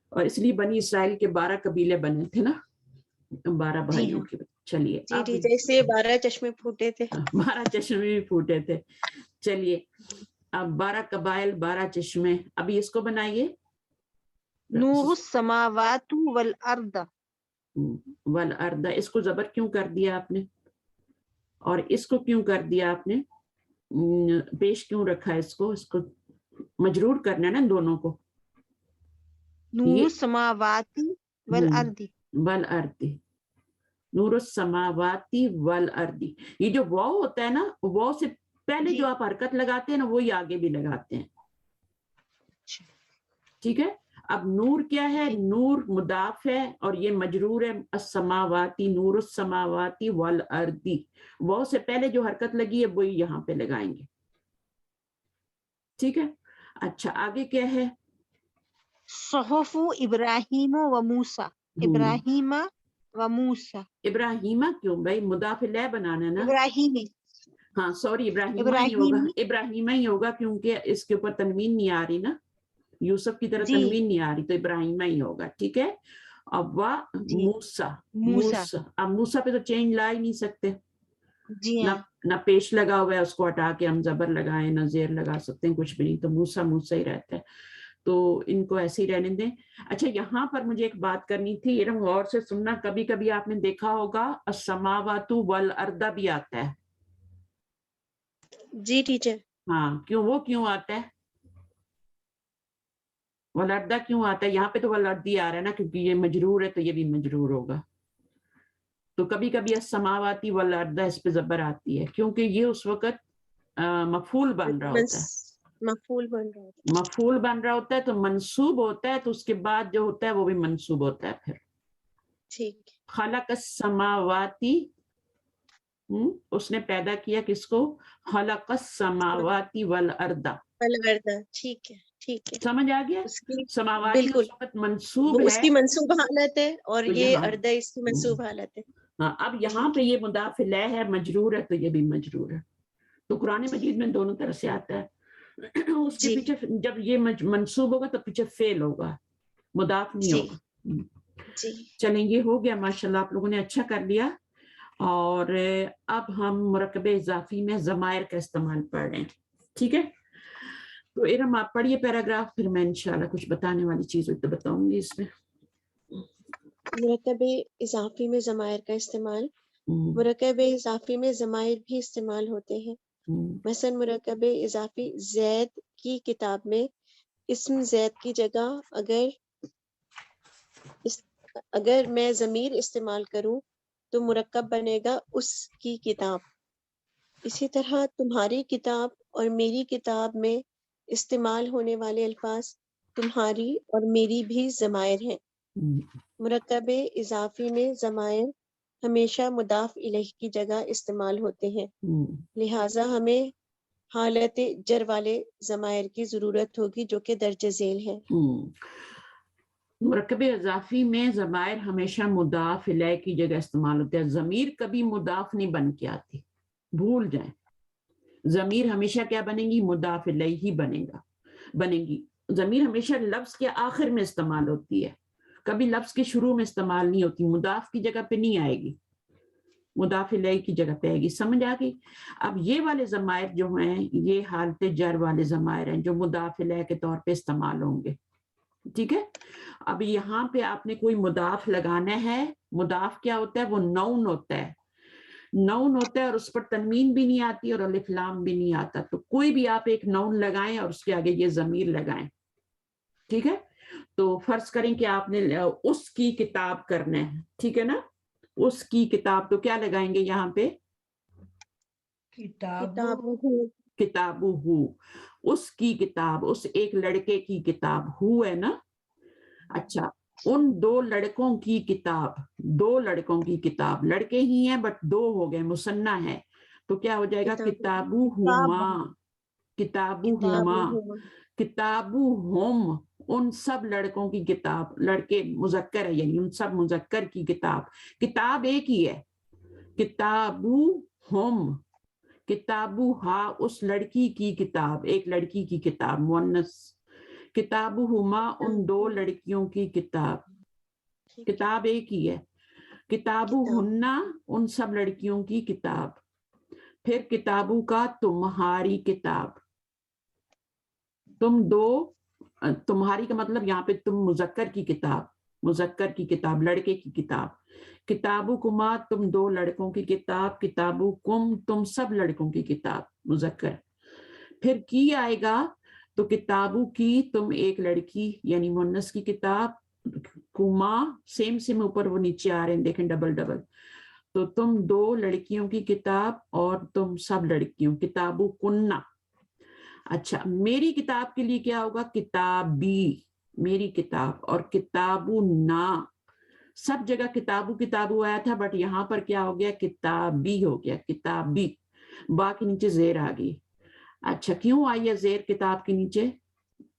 اور اس لیے بنی اسرائیل کے 12 قبیلے بنے تھے نا, 12 جی بھائیوں ہاں. کے. چلیے جی اب ٹیچر اس سے 12 چشمے پھوٹے تھے. 12 چشمے بھی پھوٹے تھے. چلیے اب 12 قبائل 12 چشمے, ابھی اس کو بنائیے. نور السماوات والارض. والارض, اس کو زبر کیوں کر دیا آپ نے, اور اس کو کیوں کر دیا آپ نے, پیش کیوں رکھا اس کو مجرور کرنا ہے نا دونوں کو. نور السماوات والارض. والارض, نور السماواتی والارض. یہ جو واو ہوتا ہے نا, واو سے پہلے جی جو آپ حرکت لگاتے ہیں نا وہی آگے بھی لگاتے ہیں, ٹھیک ہے. اب نور کیا ہے, نور مضاف ہے اور یہ مجرور ہے, السماواتی, نور السماواتی والارض. واو سے پہلے جو حرکت لگی ہے وہی یہاں پہ لگائیں گے, ٹھیک ہے. اچھا آگے کیا ہے, صحف ابراہیم و موسیٰ. ابراہیم و موسیٰ. ابراہیمہ کیوں بھائی, مضاف الیہ بنانا نا. ابراہیمی. ہاں سوری, ابراہیمہ ہی ہوگا, ابراہیمی. ابراہیمہ ہی ہوگا کیونکہ اس کے اوپر تنوین نہیں آ رہی نا, یوسف کی طرح جی تنوین نہیں آ رہی, تو ابراہیمہ ہی ہوگا, ٹھیک ہے. اب جی موسیٰ, موسیٰ. اب موسیٰ پہ تو چینج لا ہی نہیں سکتے, जी ना हाँ ना पेश लगा हुआ है, उसको हटा के हम जबर लगाएं, ना जेर लगा सकते हैं, कुछ भी नहीं, तो मूसा ही रहता है, तो इनको ऐसे ही रहने दें। अच्छा, यहाँ पर मुझे एक बात करनी थी, ये गौर से सुनना, कभी कभी आपने देखा होगा अस्समावातु वल अर्दा भी आता है। जी टीचर। हाँ, क्यों आता है, वलर्दा क्यों आता है? यहाँ पे तो वलर्दी आ रहा है ना, क्योंकि ये मजरूर है तो ये भी मजरूर होगा। तो कभी कभी अस्समावाती वलर्दा इस पे जबर आती है, क्योंकि ये उस वक्त मफूल बन रहा होता है, मफूल बन रहा है। मफूल बन रहा होता है, तो मंसूब होता है, तो उसके बाद जो होता है वो भी मंसूब होता है। फिर ठीक। खलक़स समावाती, उसने पैदा किया किसको? खलक़स समावाती वल अर्दा। अलवर्दा, ठीक है ठीक है। समझ आ गया? उसकी समावाती बिल्कुल उस वक्त मंसूब वो है, उसकी मंसूब हालत है और तो ये यहाँ अर्दा इसकी मंसूब हालत है। हाँ, अब यहाँ पे ये मुदाफ इलैह है, मजरूर है, तो ये भी मजरूर है। तो कुरान मजीद में दोनों तरह से आता है। उसके जी पीछे जब ये मंसूब होगा तो पीछे फेल होगा, मुदाफ नहीं जी होगा। जी। चलें, ये हो गया, माशाल्लाह आप लोगों ने अच्छा कर लिया। और अब हम मुरक्कब इजाफी में ज़मायर का इस्तेमाल पढ़ रहे हैं, ठीक है? तो इरम आप पढ़िए पैराग्राफ, फिर मैं इंशाल्लाह कुछ बताने वाली चीज हुई तो बताऊंगी इसमें। मुरक्कब इजाफी में ज़मायर का इस्तेमाल। मुरक्कब इजाफी में ज़मायर भी इस्तेमाल होते हैं। मसलन मुरक्कब इजाफी ज़ैद की किताब में इस्म ज़ैद की जगह अगर मैं ज़मीर इस्तेमाल करूं तो मुरक्कब बनेगा उसकी किताब। इसी तरह तुम्हारी किताब और मेरी किताब में इस्तेमाल होने वाले अल्फाज तुम्हारी और मेरी भी ज़मायर हैं। मुरक्कब इजाफी में ज़मायर हमेशा मुदाफ इलैह की जगह इस्तेमाल होते हैं, लिहाजा हमें हालत जर वाले ज़मायर की ज़रूरत होगी जो कि दर्ज झेल है। मुरक्कब इजाफी में ज़मायर हमेशा मुदाफ इलैह की जगह इस्तेमाल होते हैं। ज़मीर कभी मुदाफ नहीं बन के आती, भूल जाए। ज़मीर हमेशा क्या बनेगी? मुदाफ इलैह ही बनेगी। ज़मीर हमेशा लफ्ज के आखिर में इस्तेमाल होती है, कभी लफ्ज के शुरू में इस्तेमाल नहीं होती, मुदाफ की जगह पे नहीं आएगी, मुदाफ इलैह की जगह पे आएगी। समझ आ गई? अब ये वाले ज़मायर जो हैं ये हालत जर वाले ज़मायर हैं जो मुदाफ इलैह के तौर पे इस्तेमाल होंगे, ठीक है? अब यहाँ पे आपने कोई मुदाफ लगाना है। मुदाफ क्या होता है? वो नाउन होता है, नाउन होता है और उस पर तनवीन भी नहीं आती और अलिफ लाम भी नहीं आता। तो कोई भी आप एक नाउन लगाएं और उसके आगे ये ज़मीर लगाएं, ठीक है? तो फर्ज करें कि आपने उसकी किताब करना है, ठीक है ना? उसकी किताब, तो क्या लगाएंगे यहाँ पे? किताबुहु, उसकी किताब, उस एक लड़के की किताब, हु है ना? अच्छा, उन दो लड़कों की किताब, दो लड़कों की किताब, लड़के ही हैं बट दो हो गए, मुसन्ना है, तो क्या हो जाएगा? किताबुहुमा, किताबुहुमा, किताबुहुम, उन सब लड़कों की किताब, लड़के मुजक्कर है यानी उन सब मुजक्कर की किताब, किताब एक ही है, किताबुहुम, किताबुहा, उस लड़की की किताब, एक लड़की की किताब, मुअन्नस, किताबुहुमा, उन दो लड़कियों की किताब, किताब एक ही है, किताबुहुन्ना, उन सब लड़कियों की किताब, फिर किताबु का, तुम्हारी किताब, तुम दो, तुम्हारी का मतलब यहाँ पे तुम मुजक्कर की किताब, मुजक्कर की किताब, लड़के की किताब, किताबु कुमा, तुम दो लड़कों की किताब, किताबु कुम, तुम सब लड़कों की किताब, मुजक्कर, फिर की आएगा तो किताबु की, तुम एक लड़की यानी मुन्नस की किताब, कुमा सेम ऊपर वो नीचे आ रहे हैं देखें, डबल डबल, तो तुम दो लड़कियों की किताब और तुम सब लड़कियों, किताबु कुन्ना। अच्छा, मेरी किताब के लिए क्या होगा? किताबी, मेरी किताब, और किताबु ना, सब जगह किताबु किताबु आया था बट यहाँ पर क्या हो गया? किताबी हो गया, किताबी, बा के नीचे जेर आ गई। अच्छा, क्यों आई है जेर किताब के नीचे?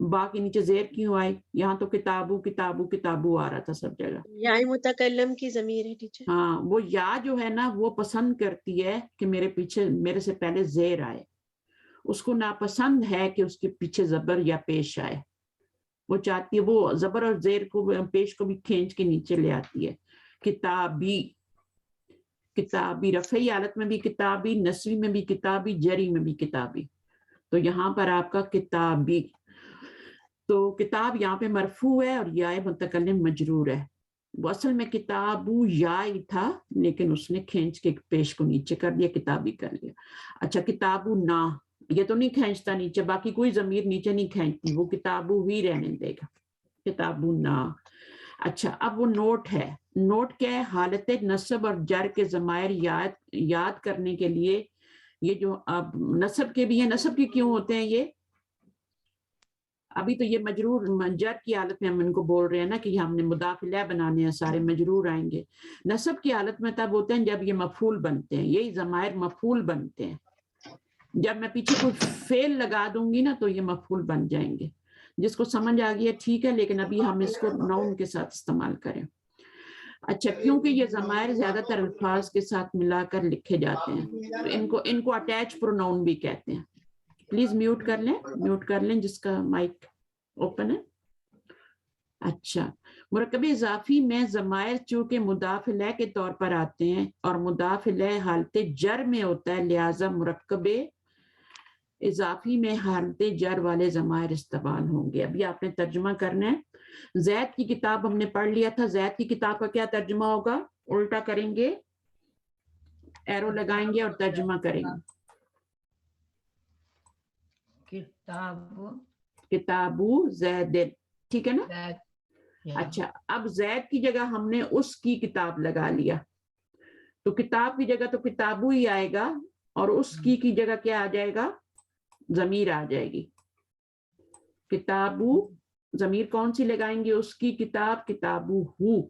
बा के नीचे जेर क्यों आई? यहाँ तो किताबु किताबु किताबु आ रहा था सब जगह। या मुतकल्लम की ज़मीर है टीचर। हाँ, वो या जो है ना वो पसंद करती है कि मेरे पीछे, मेरे से पहले जेर आए, उसको नापसंद है कि उसके पीछे जबर या पेश आए, वो चाहती है, वो जबर और जेर को, पेश को भी खींच के नीचे ले आती है। किताबी, किताबी, रफ़ई हालत में भी किताबी, नस्वी में भी किताबी, जरी में भी किताबी। तो यहाँ पर आपका किताबी, तो किताब यहाँ पे मरफू है और या मुतकल्लिम मजरूर है। वो असल में किताबू या ही था, लेकिन उसने खींच के पेश को नीचे कर दिया, किताबी कर लिया। अच्छा, किताबू ना, ये तो नहीं खींचता नीचे, बाकी कोई जमीर नीचे नहीं खींचती, वो किताबू ही रहने देगा, किताबू ना। अच्छा, अब वो नोट है। नोट क्या है? हालत नस्ब और जर के ज़मायर याद करने के लिए, ये जो अब नस्ब के भी हैं, नस्ब के क्यों होते हैं ये? अभी तो ये मजरूर जर की हालत में हम इनको बोल रहे हैं ना कि हमने मुदाफिला बनाने हैं, सारे मजरूर आएंगे। नस्ब की हालत में तब होते हैं जब ये मफूल बनते हैं, यही ज़मायर मफूल बनते हैं। जब मैं पीछे कोई फेल लगा दूंगी ना तो ये मफूल बन जाएंगे। जिसको समझ आ गया ठीक है, लेकिन अभी हम इसको नाउन के साथ इस्तेमाल करें। अच्छा, क्योंकि ये ज़मायर ज्यादातर अल्फाज के साथ मिलाकर लिखे जाते हैं, तो इनको अटैच प्रोनाउन भी कहते हैं। प्लीज म्यूट कर लें जिसका माइक ओपन है। अच्छा, मुरक्कब इजाफी में ज़मायर चूंकि मुदाफिला के तौर पर आते हैं और मुदाफिला हालत जर में होता है, लिहाजा मुरक्कब इजाफी में हालत जर वाले ज़मायर इस्तेमाल होंगे। अभी आपने तर्जुमा करना है। जैद की किताब हमने पढ़ लिया था, जैद की किताब का क्या तर्जुमा होगा? उल्टा करेंगे, एरो लगाएंगे और तर्जुमा करेंगे। किताबू जैद, ठीक है ना? अच्छा, अब जैद की जगह हमने उसकी किताब लगा लिया, तो किताब की जगह तो किताबू ही आएगा और उसकी की जगह क्या आ जाएगा? जमीर आ जाएगी। किताबू, जमीर कौन सी लगाएंगे? उसकी किताब, किताबू हु,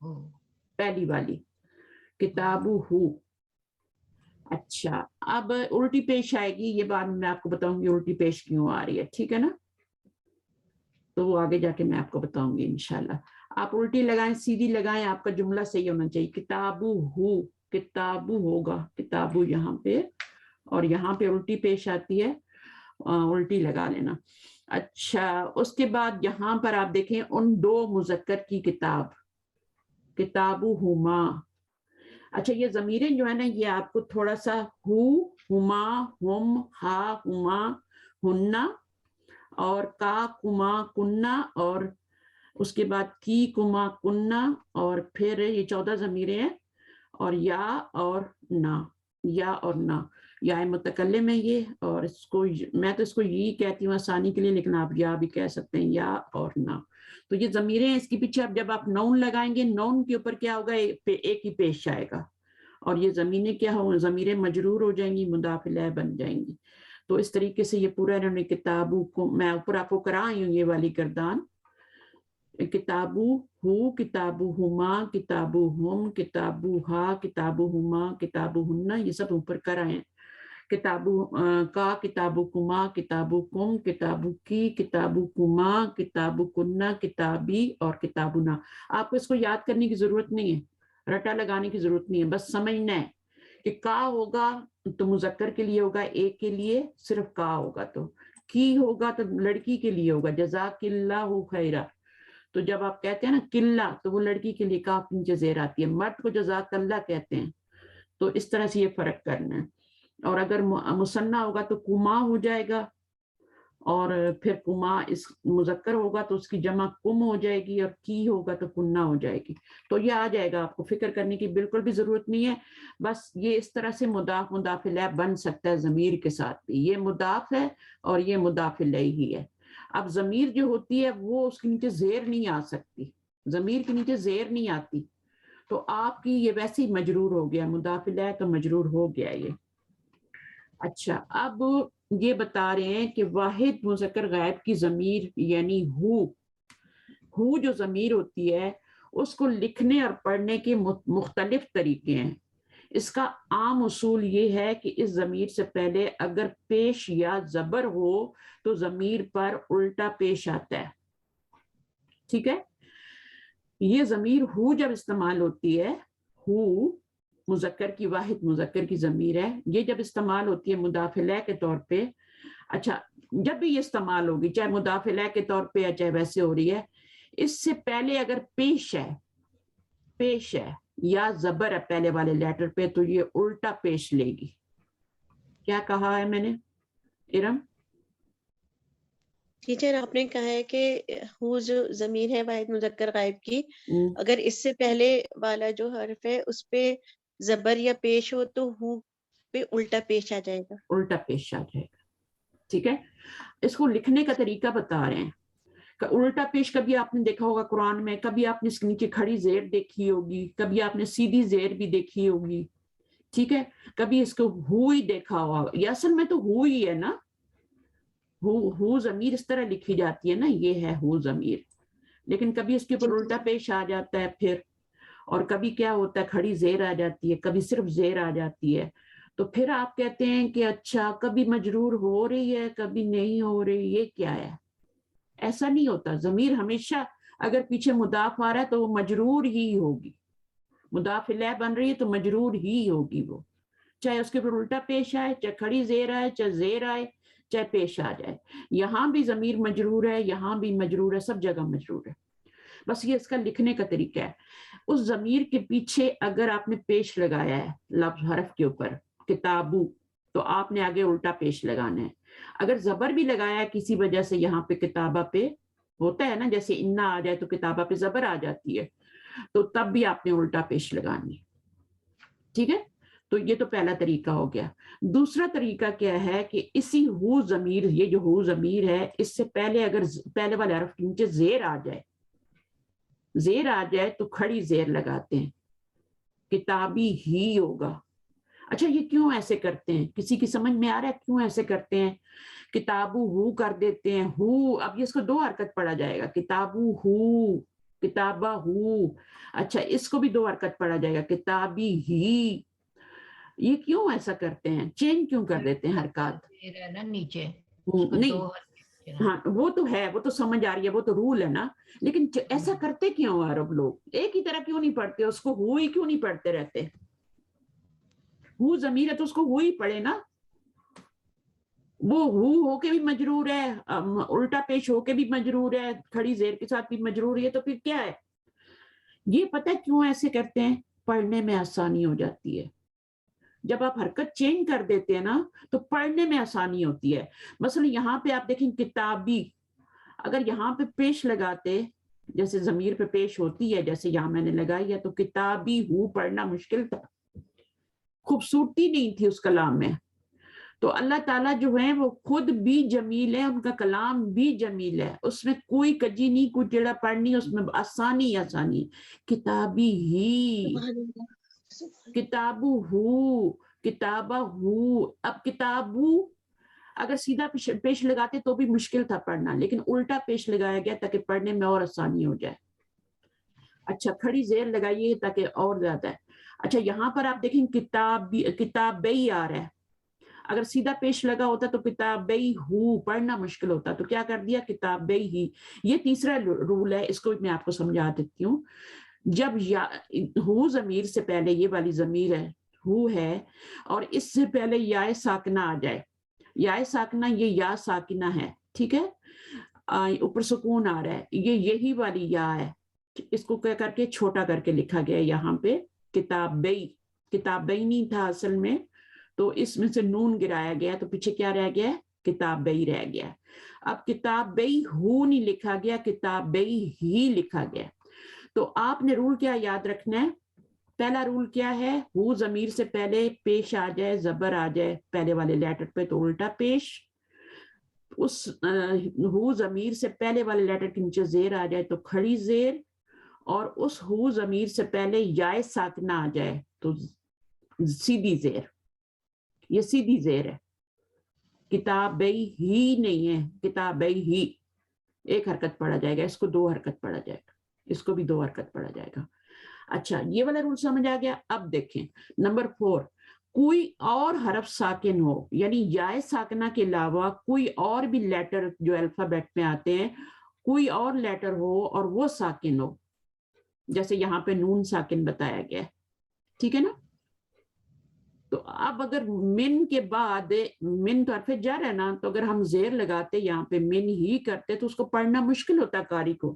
पहली वाली किताबू हु। अच्छा, अब उल्टी पेश आएगी, ये बात मैं आपको बताऊंगी उल्टी पेश क्यों आ रही है, ठीक है ना? तो वो आगे जाके मैं आपको बताऊंगी इंशाल्लाह। आप उल्टी लगाएं, सीधी लगाएं, आपका जुमला सही होना चाहिए। किताबू हु, किताबू होगा, किताबू यहाँ पे, और यहाँ पे उल्टी पेश आती है, उल्टी लगा लेना। अच्छा, उसके बाद यहाँ पर आप देखें उन दो मुज़क्कर की किताब, किताबू हुमा। अच्छा, ये ज़मीरें जो है ना, ये आपको थोड़ा सा हु, हुमा, हुम, हा, हुमा, हुन्ना, और का, कुमा, कुन्ना, और उसके बाद की, कुमा, कुन्ना, और फिर ये 14 ज़मीरें हैं, और या और ना, या और ना, या मुतकल्लिम है ये, और इसको मैं तो इसको यही कहती हूँ आसानी के लिए, लेकिन आप या भी कह सकते हैं, या और ना। तो ये ज़मीरें हैं, इसके पीछे अब जब आप नौन लगाएंगे, नौन के ऊपर क्या होगा? एक ही पेश आएगा, और ये ज़मीरें क्या हो? ज़मीरें मजरूर हो जाएंगी, मुदाफिला बन जाएंगी। तो इस तरीके से ये पूरा इन्होंने किताबों को, मैं ऊपर आपको करा आई हूँ ये वाली गर्दान, किताबू हु, किताबू हुमा, किताबू हुम, किताबू हा, किताबू हुमा, किताबू हुन्ना, ये सब ऊपर कराए। किताबू का, किताबू कुमा, किताबू कुम, किताबू की, किताबू कुमा, किताबू कुन्ना, किताबी, और किताबू ना। आपको इसको याद करने की जरूरत नहीं है, रटा लगाने की जरूरत नहीं है, बस समझना है कि का होगा तो मुजक्कर के लिए होगा, एक के लिए सिर्फ का होगा, तो की होगा तो लड़की के लिए होगा, जज़ाकिल्लाहु खैरा। तो जब आप कहते हैं ना किल्ला, तो वो लड़की के लिए काफ नीचे जेर आती है, मर्द को जज़ाकल्लाह कहते हैं। तो इस तरह से ये फर्क करना है। और अगर मुसन्ना होगा तो कुमा हो जाएगा, और फिर कुमा इस मुजक्कर होगा तो उसकी जमा कुम हो जाएगी, और की होगा तो कुन्ना हो जाएगी। तो ये आ जाएगा, आपको फिक्र करने की बिल्कुल भी जरूरत नहीं है। बस ये इस तरह से मुदाफ मुदाफिला बन सकता है ज़मीर के साथ भी। ये मुदाफ है और ये मुदाफिला ही है। अब ज़मीर जो होती है वो उसके नीचे जेर नहीं आ सकती, ज़मीर के नीचे जेर नहीं आती, तो आपकी ये वैसे ही मजरूर हो गया, मुदाफिला है तो मजरूर हो गया ये। अच्छा, अब ये बता रहे हैं कि वाहिद मुज़क्कर गायब की ज़मीर यानी हु जो ज़मीर होती है उसको लिखने और पढ़ने के मुख्तलिफ तरीके हैं। इसका आम उसूल ये है कि इस ज़मीर से पहले अगर पेश या ज़बर हो तो ज़मीर पर उल्टा पेश आता है, ठीक है? ये ज़मीर हु जब इस्तेमाल होती है, हु मुज़क्कर की, वाहिद मुज़क्कर की ज़मीर है, ये जब इस्तेमाल होती है मुदाफिला के तौर पे। अच्छा, जब भी ये इस्तेमाल होगी, चाहे मुदाफिला के तौर पे या चाहे वैसे हो रही है, इससे पहले अगर पेश है یا زبر ہے پہلے والے لیٹر پہ تو یہ الٹا پیش لے گی. کیا کہا ہے میں نے ارم؟ ٹیچر آپ نے کہا ہے کہ ہو جو ضمیر ہے واحد مذکر غائب کی، اگر اس سے پہلے والا جو حرف ہے اس پہ زبر یا پیش ہو تو ہو پہ الٹا پیش آ جائے گا. الٹا پیش آ جائے گا. ٹھیک ہے، اس کو لکھنے کا طریقہ بتا رہے ہیں. الٹا پیش کبھی آپ نے دیکھا ہوگا قرآن میں، کبھی آپ نے اس کے نیچے کھڑی زیر دیکھی ہوگی، کبھی آپ نے سیدھی زیر بھی دیکھی ہوگی. ٹھیک ہے، کبھی اس کو ہو ہی دیکھا ہوا. یہ اصل میں تو ہو ہی ہے نا، ہو ضمیر اس طرح لکھی جاتی ہے نا، یہ ہے ہو ضمیر. لیکن کبھی اس کے اوپر الٹا پیش آ جاتا ہے پھر، اور کبھی کیا ہوتا ہے کھڑی زیر آ جاتی ہے، کبھی صرف زیر آ جاتی ہے. تو پھر آپ کہتے ہیں کہ اچھا کبھی مجرور ہو رہی ہے کبھی نہیں ہو رہی، یہ کیا ہے؟ ایسا نہیں ہوتا. ضمیر ہمیشہ اگر پیچھے مضاف آ رہا ہے تو وہ مجرور ہی ہوگی. مضاف الیہ بن رہی ہے تو مجرور ہی ہوگی وہ، چاہے اس کے اوپر الٹا پیش آئے، چاہے کھڑی زیر آئے، چاہے زیر آئے، چاہے پیش آ جائے. یہاں بھی ضمیر مجرور ہے، یہاں بھی مجرور ہے، سب جگہ مجرور ہے. بس یہ اس کا لکھنے کا طریقہ ہے. اس ضمیر کے پیچھے اگر آپ نے پیش لگایا ہے لفظ حرف کے اوپر کتابو، تو آپ نے آگے الٹا پیش لگانا ہے. اگر زبر بھی لگایا ہے کسی وجہ سے، یہاں پہ کتابہ پہ ہوتا ہے نا، جیسے انا آ جائے تو کتابہ پہ زبر آ جاتی ہے، تو تب بھی آپ نے الٹا پیش لگانی ہے. ٹھیک ہے، تو یہ تو پہلا طریقہ ہو گیا. دوسرا طریقہ کیا ہے کہ اسی ہو ضمیر، یہ جو ہو ضمیر ہے، اس سے پہلے اگر پہلے والے حرف کے نیچے زیر آ جائے، زیر آ جائے تو کھڑی زیر لگاتے ہیں، کتابی ہی ہوگا. اچھا یہ کیوں ایسے کرتے ہیں؟ کسی کی سمجھ میں آ رہا ہے کیوں ایسے کرتے ہیں؟ کتابو ہو کر دیتے ہیں، ہو، اب یہ اس کو دو حرکت پڑھا جائے گا، کتابو ہو، کتابہ ہو. اچھا اس کو بھی دو حرکت پڑھا جائے گا، کتابی ہی. یہ کیوں ایسا کرتے ہیں؟ چینج کیوں کر دیتے ہیں حرکات؟ زیر ہے نا نیچے، اس کو نہیں، دو حرف دینا. ہاں وہ تو ہے، وہ تو سمجھ آ رہی ہے، وہ تو رول ہے نا. لیکن ایسا کرتے کیوں عرب لوگ؟ ایک ہی طرح کیوں نہیں پڑھتے؟ اس کو ہو ہی کیوں نہیں پڑھتے رہتے؟ ہو ضمیر ہے تو اس کو ہو ہی پڑھے نا. وہ ہو کے بھی مجرور ہے، الٹا پیش ہو کے بھی مجرور ہے، کھڑی زیر کے ساتھ بھی مجرور ہے، تو پھر کیا ہے؟ یہ پتہ کیوں ایسے کرتے ہیں؟ پڑھنے میں آسانی ہو جاتی ہے. جب آپ حرکت چینج کر دیتے ہیں نا تو پڑھنے میں آسانی ہوتی ہے. مثلا یہاں پہ آپ دیکھیں کتابی، اگر یہاں پہ پیش لگاتے جیسے ضمیر پہ پیش ہوتی ہے، جیسے یہاں میں نے لگائی ہے، تو کتابی ہو پڑھنا مشکل تھا، خوبصورتی نہیں تھی اس کلام میں. تو اللہ تعالیٰ جو ہے وہ خود بھی جمیل ہے، ان کا کلام بھی جمیل ہے، اس میں کوئی کجی نہیں، کوئی ٹیڑھا پڑھنی، اس میں آسانی آسانی. کتابی ہی، کتابو ہو، کتابہ ہو. اب کتابو اگر سیدھا پیش لگاتے تو بھی مشکل تھا پڑھنا، لیکن الٹا پیش لگایا گیا تاکہ پڑھنے میں اور آسانی ہو جائے. اچھا کھڑی زیر لگائیے تاکہ اور زیادہ ہے. اچھا یہاں پر آپ دیکھیں کتابی آ رہا ہے، اگر سیدھا پیش لگا ہوتا تو کتابی ہو پڑھنا مشکل ہوتا، تو کیا کر دیا؟ کتابی ہی. یہ تیسرا رول ہے، اس کو میں آپ کو سمجھا دیتی ہوں. جب ہو ضمیر سے پہلے یہ والی ضمیر ہے، ہو ہے، اور اس سے پہلے یا ساکنہ آ جائے، یا ساکنہ، یہ یا ساکنہ ہے، ٹھیک ہے، اوپر سکون آ رہا ہے، یہ یہی والی یا ہے، اس کو کیا کر کے چھوٹا کر کے لکھا گیا یہاں پہ کتابی. کتابی نہیں تھا اصل میں، تو اس میں سے نون گرایا گیا، تو پیچھے کیا رہ گیا؟ کتابی رہ گیا. اب کتابی ہو نہیں لکھا گیا، کتابی ہی لکھا گیا. تو آپ نے رول کیا یاد رکھنا ہے؟ پہلا رول کیا ہے؟ ہو ضمیر سے پہلے پیش آ جائے، زبر آ جائے پہلے والے لیٹر پہ تو الٹا پیش. اس ہو ضمیر سے پہلے والے لیٹر کے نیچے زیر آ جائے تو کھڑی زیر، اور اس ہو ضمیر سے پہلے یا ساکنہ آ جائے تو سیدھی زیر. یہ سیدھی زیر ہے، کتابی ہی نہیں ہے، کتابی ہی. ایک حرکت پڑھا جائے گا، اس کو دو حرکت پڑھا جائے گا، اس کو بھی دو حرکت پڑھا جائے گا. اچھا یہ والا رول سمجھ آ گیا. اب دیکھیں نمبر 4، کوئی اور حرف ساکن ہو، یعنی یا ساکنہ کے علاوہ کوئی اور بھی لیٹر جو الفابیٹ میں آتے ہیں، کوئی اور لیٹر ہو اور وہ ساکن ہو، جیسے یہاں پہ نون ساکن بتایا گیا، ٹھیک ہے نا. تو اب اگر من کے بعد، من تو حرف جر ہے نا، تو اگر ہم زیر لگاتے یہاں پہ من ہی کرتے تو اس کو پڑھنا مشکل ہوتا قاری کو.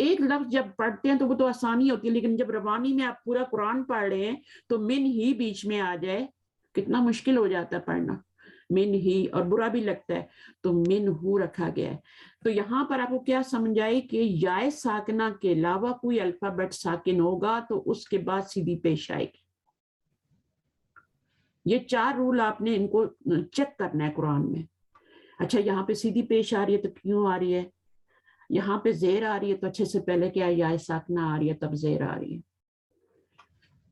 ایک لفظ جب پڑھتے ہیں تو وہ تو آسانی ہوتی ہے، لیکن جب روانی میں آپ پورا قرآن پڑھ رہے ہیں تو من ہی بیچ میں آ جائے کتنا مشکل ہو جاتا ہے پڑھنا، من ہی، اور برا بھی لگتا ہے، تو من ہو رکھا گیا ہے۔ تو یہاں پر آپ کو کیا سمجھ آئی کہ یائے ساکنہ کے علاوہ کوئی الفابیٹ ساکن ہوگا تو اس کے بعد سیدھی پیش آئے گی۔ یہ 4 رول آپ نے ان کو چیک کرنا ہے قرآن میں۔ اچھا یہاں پہ سیدھی پیش آ رہی ہے تو کیوں آ رہی ہے؟ یہاں پہ زیر آ رہی ہے تو اچھے سے پہلے کیا یائے ساکنہ آ رہی ہے تب زیر آ رہی ہے۔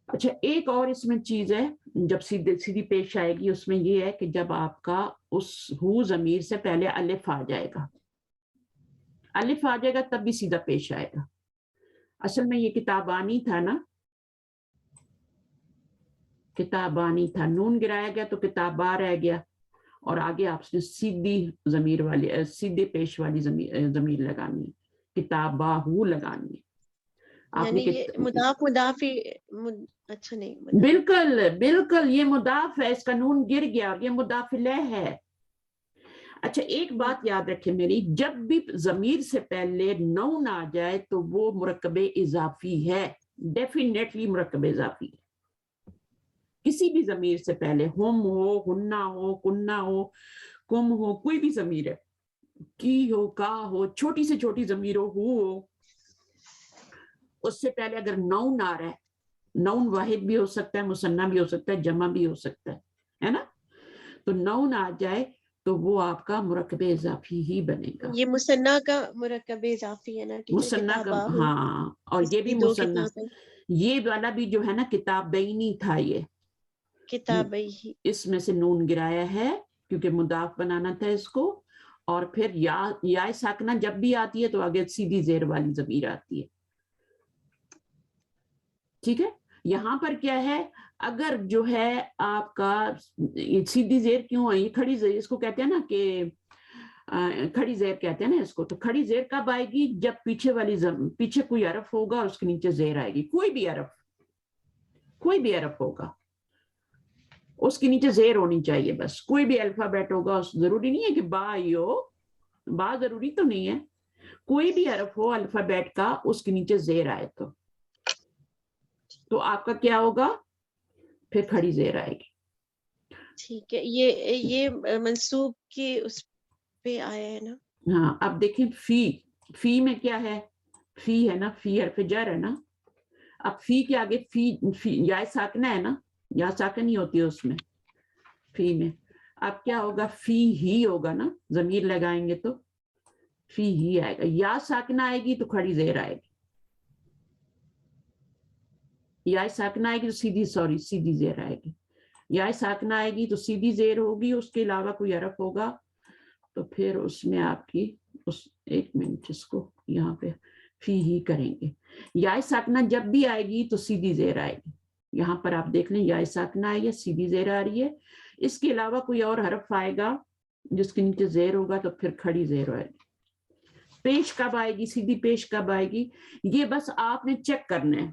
اچھا ایک اور اس میں چیز ہے جب سیدھی پیش آئے گی، اس میں یہ ہے کہ جب آپ کا اس ہو ضمیر سے پہلے الف آ جائے گا، الف آ جائے گا تب بھی سیدھا پیش آئے گا۔ اصل میں یہ کتابانی تھا نا، کتابانی تھا، نون گرایا گیا تو کتابا رہ گیا، اور آگے آپ نے سیدھی ضمیر والی سیدھے پیش والی ضمیر لگانی ہے، کتاباہو لگانی ہے۔ آپ نے یعنی یہ مضاف مضافی اچھا نہیں مضاف. بالکل بالکل یہ مضاف ہے، اس کا نون گر گیا اور یہ مضاف الیہ ہے۔ اچھا ایک بات یاد رکھیں میری، جب بھی ضمیر سے پہلے نون آ جائے تو وہ مرکب اضافی ہے، ڈیفینیٹلی مرکب اضافی ہے۔ کسی بھی ضمیر سے پہلے ہم ہو، ہننا ہو، کننا ہو، کم ہو، کوئی بھی ضمیر ہے، کی ہو، کا ہو، چھوٹی سے چھوٹی ضمیر ہو، اس سے پہلے اگر نون آ رہا ہے، نون واحد بھی ہو سکتا ہے، مثنیٰ بھی ہو سکتا ہے، جمع بھی ہو سکتا ہے نا، تو نون آ جائے تو وہ آپ کا مرکب اضافی ہی بنے گا۔ یہ مثنیٰ کا مرکب اضافی ہے نا ٹیچر، مثنیٰ کا، کتاباہو، ہاں، اور اس یہ کی بھی 2 مثنیٰ، کتابیں، یہ والا بھی جو ہے نا کتابینی تھا، یہ کتابی ہی، اس میں سے نون گرایا ہے کیونکہ مضاف بنانا تھا اس کو، اور پھر یا ساکنہ جب بھی آتی ہے تو آگے سیدھی زیر والی ضمیر آتی ہے، ٹھیک ہے۔ یہاں پر کیا ہے، اگر جو ہے آپ کا سیدھی زیر کیوں ہے، یہ کھڑی زیر اس کو کہتے ہیں نا کہ کھڑی زیر کہتے ہیں نا اس کو، تو کھڑی زیر کب آئے گی؟ جب پیچھے کوئی حرف ہوگا اور اس کے نیچے زیر آئے گی، کوئی بھی حرف ہوگا اس کے نیچے زیر ہونی چاہیے، بس کوئی بھی الفابیٹ ہوگا، ضروری نہیں ہے کہ با ہی ہو، با ضروری تو نہیں ہے، کوئی بھی حرف ہو الفابیٹ کا اس کے نیچے زیر آئے تو آپ کا کیا ہوگا؟ پھر کھڑی زیر آئے گی۔ ٹھیک ہے، یہ منصوب کی اس پہ آیا ہے نا۔ ہاں اب دیکھیں فی میں کیا ہے، فی ہے نا، فی حرف جر ہے نا، اب فی کے آگے فی یا ساکنہ ہے نا، یا ساکن ہی ہوتی ہے اس میں، فی میں اب کیا ہوگا؟ فی ہی ہوگا نا، ضمیر لگائیں گے تو فی ہی آئے گا، یا ساکنہ آئے گی تو کھڑی زیر آئے گی، یا ساکنہ آئے گی تو سیدھی زیر آئے گی، یا ساکنہ آئے گی تو سیدھی زیر ہوگی، اس کے علاوہ کوئی حرف ہوگا تو پھر اس میں آپ کی ایک منٹ اس کو یہاں پہ فی ہی کریں گے۔ یا ساکنہ جب بھی آئے گی تو سیدھی زیر آئے گی، یہاں پر آپ دیکھ لیں یا ساکنہ آئی ہے، سیدھی زیر آ رہی ہے، اس کے علاوہ کوئی اور حرف آئے گا جس کے نیچے زیر ہوگا تو پھر کھڑی زیر آئے گی۔ پیش کب آئے گی، سیدھی پیش کب آئے گی، یہ بس آپ نے چیک کرنا ہے۔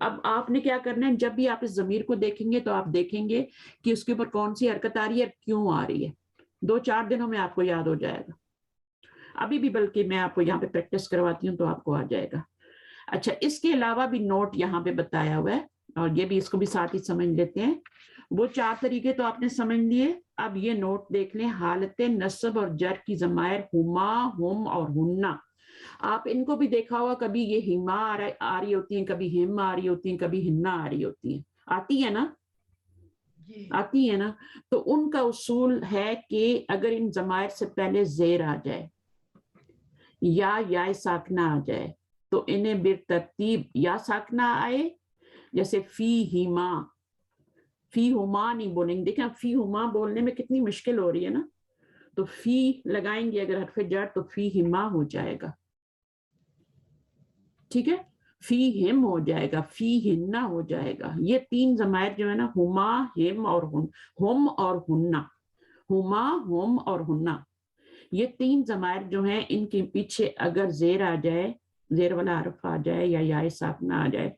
اب آپ نے کیا کرنا ہے، جب بھی آپ اس ضمیر کو دیکھیں گے تو آپ دیکھیں گے کہ اس کے اوپر کون سی حرکت آ رہی ہے، کیوں آ رہی ہے، 2-4 دنوں میں آپ کو یاد ہو جائے گا، ابھی بھی بلکہ میں آپ کو یہاں پہ پریکٹس کرواتی ہوں تو آپ کو آ جائے گا۔ اچھا اس کے علاوہ بھی نوٹ یہاں پہ بتایا ہوا ہے، اور یہ بھی اس کو بھی ساتھ ہی سمجھ لیتے ہیں، وہ 4 طریقے تو آپ نے سمجھ لیے، اب یہ نوٹ دیکھ لیں، حالت نصب اور جر کی ضمائر ہما، ہم اور ہننا، آپ ان کو بھی دیکھا ہوا، کبھی یہ ہما آ رہی ہوتی ہیں، کبھی ہم آ رہی ہوتی ہیں، کبھی ہننا آ رہی ہوتی ہیں، آتی ہے نا، آتی ہے نا، تو ان کا اصول ہے کہ اگر ان ضمائر سے پہلے زیر آ جائے یا ساکنہ آ جائے تو انہیں بالترتیب یا ساکنہ آئے، جیسے فی ہما، فی ہما نہیں بولیں گے، دیکھیں فی ہما بولنے میں کتنی مشکل ہو رہی ہے نا، تو فی لگائیں گے اگر حرف جر تو فی ہما ہو جائے گا، ٹھیک ہے، فی ہم ہو جائے گا، فی ہننا ہو جائے گا، یہ 3 ضمائر جو ہے نا، ہما، ہم اور ہننا، ہما، ہم اور ہننا، یہ 3 ضمائر جو ہیں ان کے پیچھے اگر زیر آ جائے، زیر والا حرف آ جائے یا ساکنہ آ جائے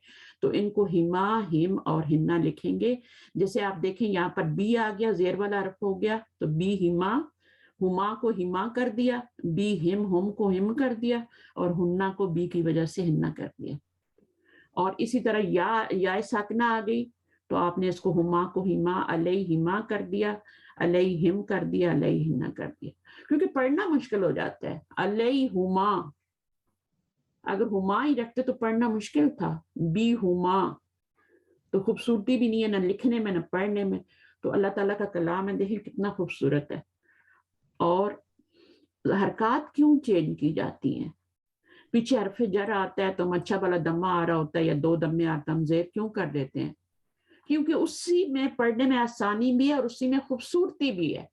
تو ان کو ہما، ہم اور ہننا لکھیں گے۔ جیسے آپ دیکھیں یہاں پر بی آ گیا، زیر والا حرف ہو گیا تو بی ہما، हुमा को हिमा कर दिया, बी हिम हुम को हिम कर दिया, और हुन्ना को बी की वजह से हिन्ना कर दिया। और इसी तरह या साकना आ गई तो आपने इसको हुमा को हिमा, अलई हिमा कर दिया, अलई हिम कर दिया, अलई हिन्ना कर दिया, क्योंकि पढ़ना मुश्किल हो जाता है। अलई हुमा, अगर हुमा ही रखते तो पढ़ना मुश्किल था। बी हुमा तो खूबसूरती भी नहीं है, ना लिखने में ना पढ़ने में। तो अल्लाह ताला का कलाम है, देखिए कितना खूबसूरत है। और हरकत क्यों चेंज की जाती हैं? पीछे हरफ जर आता है तो अच्छा वाला दम्मा आ रहा होता है या दो दम्मे आते हम जेर क्यों कर देते हैं? क्योंकि उसी में पढ़ने में आसानी भी है और उसी में खूबसूरती भी है।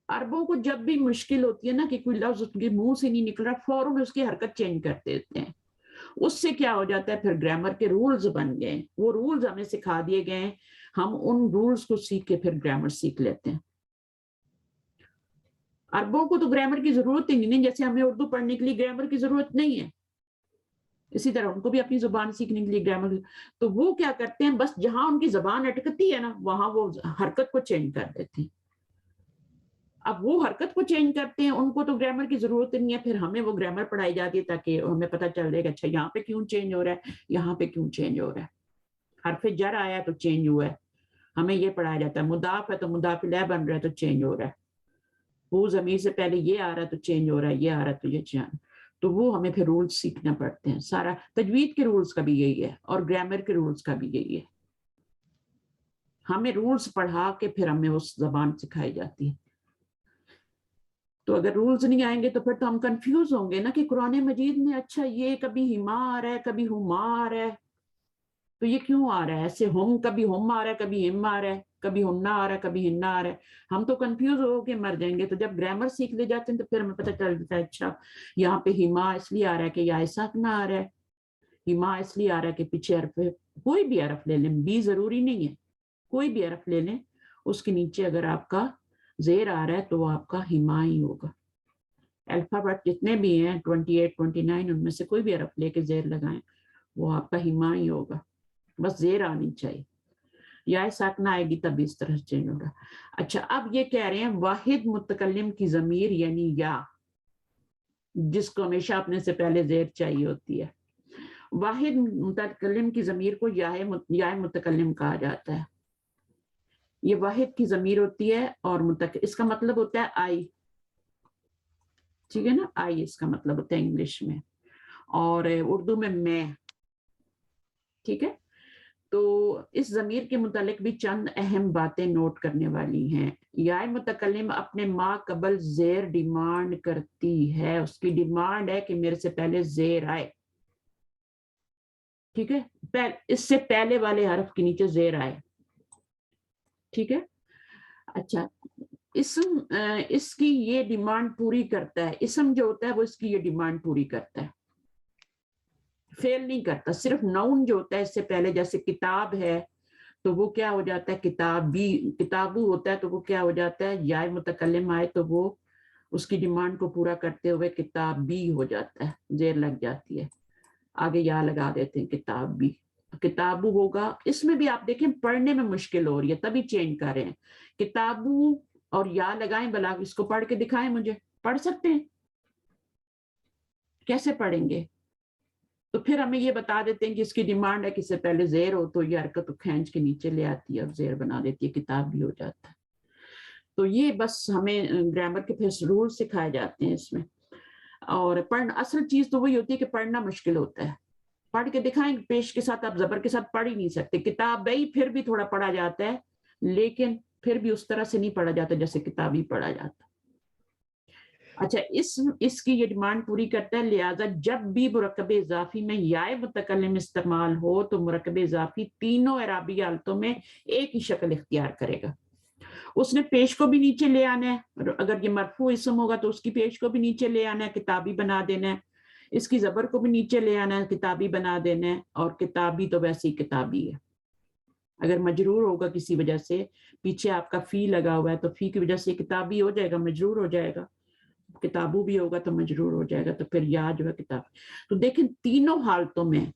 अरबों को जब भी मुश्किल होती है ना कि कोई लफ्ज उसके मुंह से नहीं निकल रहा, फौरन उसकी हरकत चेंज कर देते हैं। उससे क्या हो जाता है, फिर ग्रामर के रूल्स बन गए, वो रूल्स हमें सिखा दिए गए, हम उन रूल्स को सीख के फिर ग्रामर सीख लेते हैं। अरबों को तो ग्रामर की जरूरत ही नहीं, जैसे हमें उर्दू पढ़ने के लिए ग्रामर की जरूरत नहीं है, इसी तरह उनको भी अपनी जुबान सीखने के लिए ग्रामर। तो वो क्या करते हैं, बस जहां उनकी जुबान अटकती है ना, वहां वो हरकत को चेंज कर देते हैं। अब वो हरकत को चेंज करते हैं, उनको तो ग्रामर की जरूरत नहीं है, फिर हमें वो ग्रामर पढ़ाई जाती है ताकि हमें पता चल जाएगा अच्छा यहाँ पे क्यों चेंज हो रहा है, यहाँ पे क्यों चेंज हो रहा है। हरफ जर आया तो चेंज हुआ है, हमें ये पढ़ाया जाता है। मुदाफ है तो मुदाफ इलैह बन रहा है तो चेंज हो रहा है। वो ज़मीर से पहले ये आ रहा है तो चेंज हो रहा है, ये आ रहा है तो ये चेंज। तो वो हमें फिर रूल्स सीखना पड़ते हैं। सारा तजवीद के रूल्स का भी यही है और ग्रामर के रूल्स का भी यही है। हमें रूल्स पढ़ा के फिर हमें उस जबान सिखाई जाती है। तो अगर रूल्स नहीं आएंगे तो फिर तो हम कंफ्यूज होंगे ना कि कुरान मजीद में अच्छा ये कभी हिमा आ रहा है, कभी हुमा आ रहा है, तो ये क्यों आ रहा है ऐसे? हम कभी हम आ रहा है, कभी हिम आ रहा है, कभी हुन्ना आ रहा है, कभी हिन्ना आ रहा है। हम तो कंफ्यूज हो के मर जाएंगे। तो जब ग्रामर सीख ले जाते हैं तो फिर हमें पता चल जाता है अच्छा यहाँ पे हिमा इसलिए आ रहा है कि या साकना आ रहा है, हिमा इसलिए आ रहा है कि पीछे हरफ, कोई भी हरफ ले लें, बी जरूरी नहीं है, कोई भी हरफ ले लें, उसके नीचे अगर आपका जेर आ रहा है तो वो आपका हिमा ही होगा। अल्फाबेट जितने भी हैं 28 29 उनमें से कोई भी हरफ लेके जेर लगाएं, वो आपका हिमा ही होगा। बस जेर आनी चाहिए, या साकना आएगी तब इस तरह से चेंज होगा। अच्छा, अब ये कह रहे हैं वाहिद मुतकल्लिम की जमीर यानी या, जिसको हमेशा अपने से पहले जेर चाहिए होती है। वाहिद मुतकल्लिम की जमीर को या मुतकल्लिम कहा जाता है। ये वाहिद की जमीर होती है और इसका मतलब होता है आई, ठीक है ना, आई इसका मतलब होता है इंग्लिश में, और उर्दू में मैं, ठीक है। तो इस ज़मीर के मुतालिक भी चंद अहम बातें नोट करने वाली हैं। या मुतकल्लिम अपने मा कबल जेर डिमांड करती है, उसकी डिमांड है कि मेरे से पहले जेर आए, ठीक है, इससे पहले वाले हरफ के नीचे जेर आए, ठीक है। अच्छा, इसम इसकी ये डिमांड पूरी करता है, इसम जो होता है वो इसकी ये डिमांड पूरी करता है, फेल नहीं करता। सिर्फ नाउन जो होता है इससे पहले, जैसे किताब है तो वो क्या हो जाता है किताबी, किताबू होता है तो वो क्या हो जाता है या मुतकल्लिम आए तो वो उसकी डिमांड को पूरा करते हुए किताबी हो जाता है, जेर लग जाती है, आगे या लगा देते हैं किताबी, किताबू होगा। इसमें भी आप देखें पढ़ने में मुश्किल हो रही है तभी चेंज कर रहे हैं। किताबू और या लगाएं, भला इसको पढ़ के दिखाएं मुझे, पढ़ सकते हैं? कैसे पढ़ेंगे? तो फिर हमें ये बता देते हैं कि इसकी डिमांड है कि इससे पहले जेर हो, तो ये हरकत खींच के नीचे ले आती है और जेर बना देती है, किताब भी हो जाता है। तो ये बस हमें ग्रामर के फिर रूल सिखाए जाते हैं इसमें। और पढ़ना, असल चीज तो वही होती है कि पढ़ना मुश्किल होता है। पढ़ के दिखाएं, पेश के साथ आप जबर के साथ पढ़ ही नहीं सकते। किताब ही फिर भी थोड़ा पढ़ा जाता है, लेकिन फिर भी उस तरह से नहीं पढ़ा जाता जैसे किताब ही पढ़ा जाता। अच्छा, इसकी ये डिमांड पूरी करता है, लिहाजा जब भी मुरक्कब इजाफी में या मुतकल्लिम इस्तेमाल हो तो मुरक्कब इजाफी तीनों इराबी हालतों में एक ही शक्ल इख्तियार करेगा। उसने पेश को भी नीचे ले आना है, अगर ये मरफू इसम होगा तो उसकी पेश को भी नीचे ले आना है, किताबी बना देना है, इसकी जबर को भी नीचे ले आना है, किताबी बना देना है, और किताबी तो वैसे ही किताबी है। अगर मजरूर होगा किसी वजह से, पीछे आपका फी लगा हुआ है तो फी की वजह से किताबी हो जाएगा, मजरूर हो जाएगा, किताबू भी होगा तो मजरूर हो जाएगा, तो फिर या जो है किताब। तो देखें तीनों हालतों में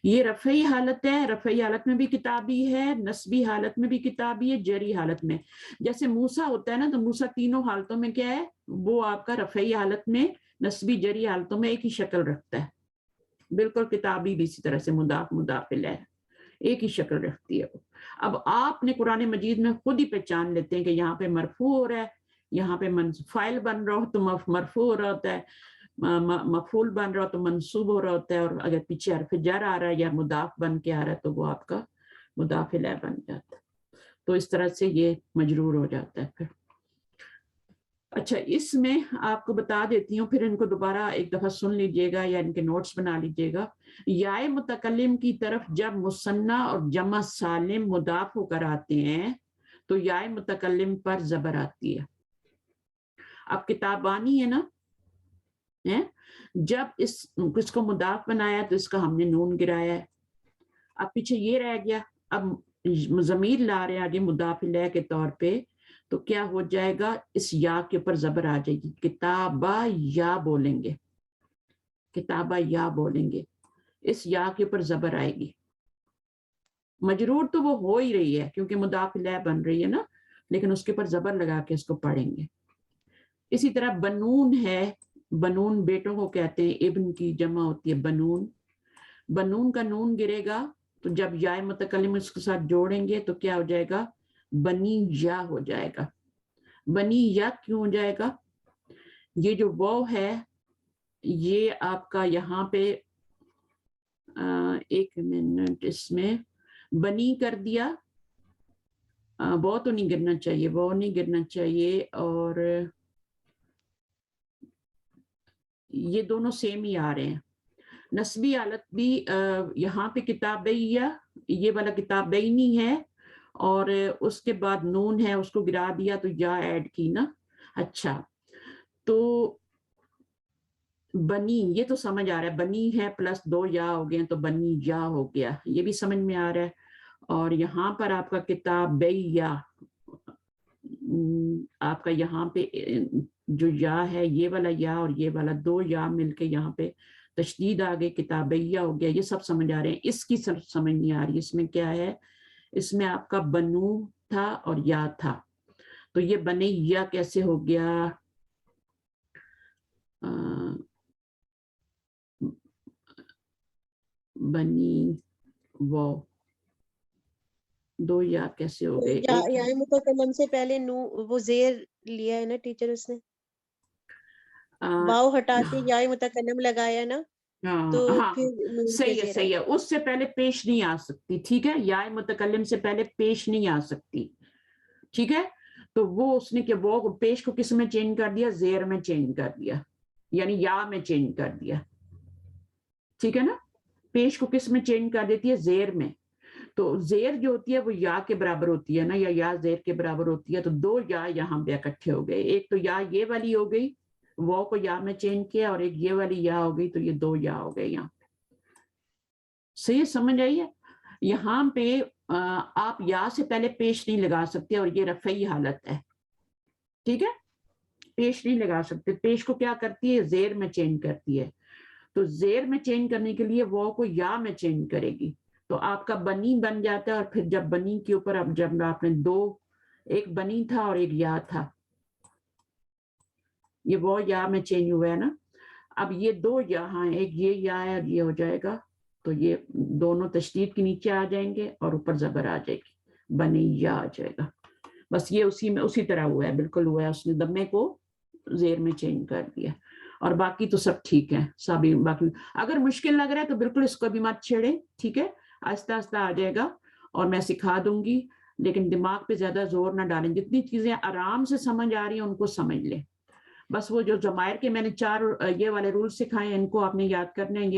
ये रफ़ई हालत है, रफ़ई हालत में भी किताबी है, नस्बी हालत में भी किताबी है, जरी हालत में। जैसे मूसा होता है ना, तो मूसा तीनों हालतों में क्या है, वो आपका रफ़ई हालत में, नस्बी जरी हालतों में एक ही शक्ल रखता है। बिल्कुल किताबी भी इसी तरह से मुदाफ मुदाफ इलैह एक ही शक्ल रखती है वो। अब आपने कुरान मजीद में खुद ही पहचान लेते हैं कि यहाँ पे मरफू हो रहा है, यहाँ पे फाइल बन रहा हो तो मरफू हो रहा होता है, मफूल बन रहा हो तो मंसूब हो रहा होता है, और अगर पीछे हर्फ जर आ रहा है या मुदाफ बन के आ रहा है तो वो आपका मुदाफ इलैह बन जाता है। तो इस तरह से ये मजरूर हो जाता है फिर। अच्छा, इसमें आपको बता देती हूँ, फिर इनको दोबारा एक दफा सुन लीजिएगा या इनके नोट्स बना लीजिएगा। याए मुतकल्लिम की तरफ जब मुसन्ना और जमा सालिम मुदाफ होकर आते हैं तो याए मुतकल्लिम पर जबर आती है। अब किताबानी है ना, है, जब इसको मुदाफ बनाया तो इसका हमने नून गिराया है, अब पीछे ये रह गया, अब ज़मीर ला रहे आगे मुदाफ इलैह के तौर पे, तो क्या हो जाएगा, इस या के ऊपर जबर आ जाएगी, किताबा या बोलेंगे, किताबा या बोलेंगे, इस या के ऊपर जबर आएगी। मजरूर तो वो हो ही रही है क्योंकि मुदाफ इलैह बन रही है ना, लेकिन उसके ऊपर जबर लगा के इसको पढ़ेंगे। इसी तरह बनून है, बनून बेटों को कहते हैं, इब्न की जमा होती है बनून, बनून का नून गिरेगा तो जब याए मुतकल्लिम इसके साथ जोड़ेंगे तो क्या हो जाएगा, बनी या हो जाएगा। बनी या क्यों हो जाएगा, ये जो वो है ये आपका यहाँ पे एक मिनट, इसमें बनी कर दिया, वो तो नहीं गिरना चाहिए, वो नहीं गिरना चाहिए, और ये दोनों सेम ही आ रहे हैं। नस्बी हालत भी यहाँ पे किताबैया, ये वाला किताबैनी है, और उसके बाद नून है उसको गिरा दिया तो या ऐड की ना। अच्छा, तो बनी, ये तो समझ आ रहा है, बनी है प्लस दो या हो गए तो बनी या हो गया, ये भी समझ में आ रहा है। और यहाँ पर आपका किताबैया, आपका यहाँ पे जो या है, ये वाला या और ये वाला दो या मिलके यहाँ पे तशदीद आ गई, किताबैया हो गया, ये सब समझ आ रहे हैं। इसकी समझ नहीं आ रही, इसमें क्या है, इसमें आपका बनू था और या था, तो ये बने या कैसे हो गया, बनी वो दो या कैसे हो गए, याए मुतकल्लम से पहले नू वो जेर लिया है ना टीचर, उसने वाव हटा के याए मुतकल्लम लगाया ना, तो हाँ फिर नून सही पे है, जेर सही है, उससे पहले पेश नहीं आ सकती, ठीक है, याए मुतकल्लिम से पहले पेश नहीं आ सकती, ठीक है। तो वो उसने क्या, वो पेश को किस में चेंज कर दिया, जेर में चेंज कर दिया, यानी या में चेंज कर दिया, ठीक है ना। पेश को किस में चेंज कर देती है, जेर में। तो जेर जो होती है वो या के बराबर होती है ना, या जेर के बराबर होती है, तो दो या यहाँ पे इकट्ठे हो गए, एक तो या ये वाली हो गई, वो को या में चेंज किया, और एक ये वाली या हो गई, तो ये दो या हो गए यहाँ पे। सही समझ आई है। यहाँ पे आप या से पहले पेश नहीं लगा सकते, और ये रफ़ई हालत है, ठीक है, पेश नहीं लगा सकते। पेश को क्या करती है, जेर में चेंज करती है, तो जेर में चेंज करने के लिए वो को या में चेंज करेगी, तो आपका बनी बन जाता है। और फिर जब बनी के ऊपर अब जब आपने दो, एक बनी था और एक या था, ये वो या में चेंज हुआ है ना, अब ये दो यहाँ, एक ये या है और ये हो जाएगा, तो ये दोनों तशदीद के नीचे आ जाएंगे और ऊपर जबर आ जाएगी, बनी या आ जाएगा। बस ये उसी में उसी तरह हुआ है, बिल्कुल हुआ है, उसने दम्मे को जेर में चेंज कर दिया, और बाकी तो सब ठीक है, सभी बाकी। अगर मुश्किल लग रहा है तो बिल्कुल इसको भी मत छेड़े, ठीक है, आहिस्ता आहिस्ता आ जाएगा, और मैं सिखा दूंगी, लेकिन दिमाग पे ज्यादा जोर ना डालें, जितनी चीजें आराम से समझ आ रही हैं उनको समझ लें। बस वो जो जमायर के मैंने 4 ये वाले रूल सिखाए, इनको आपने याद करने हैं,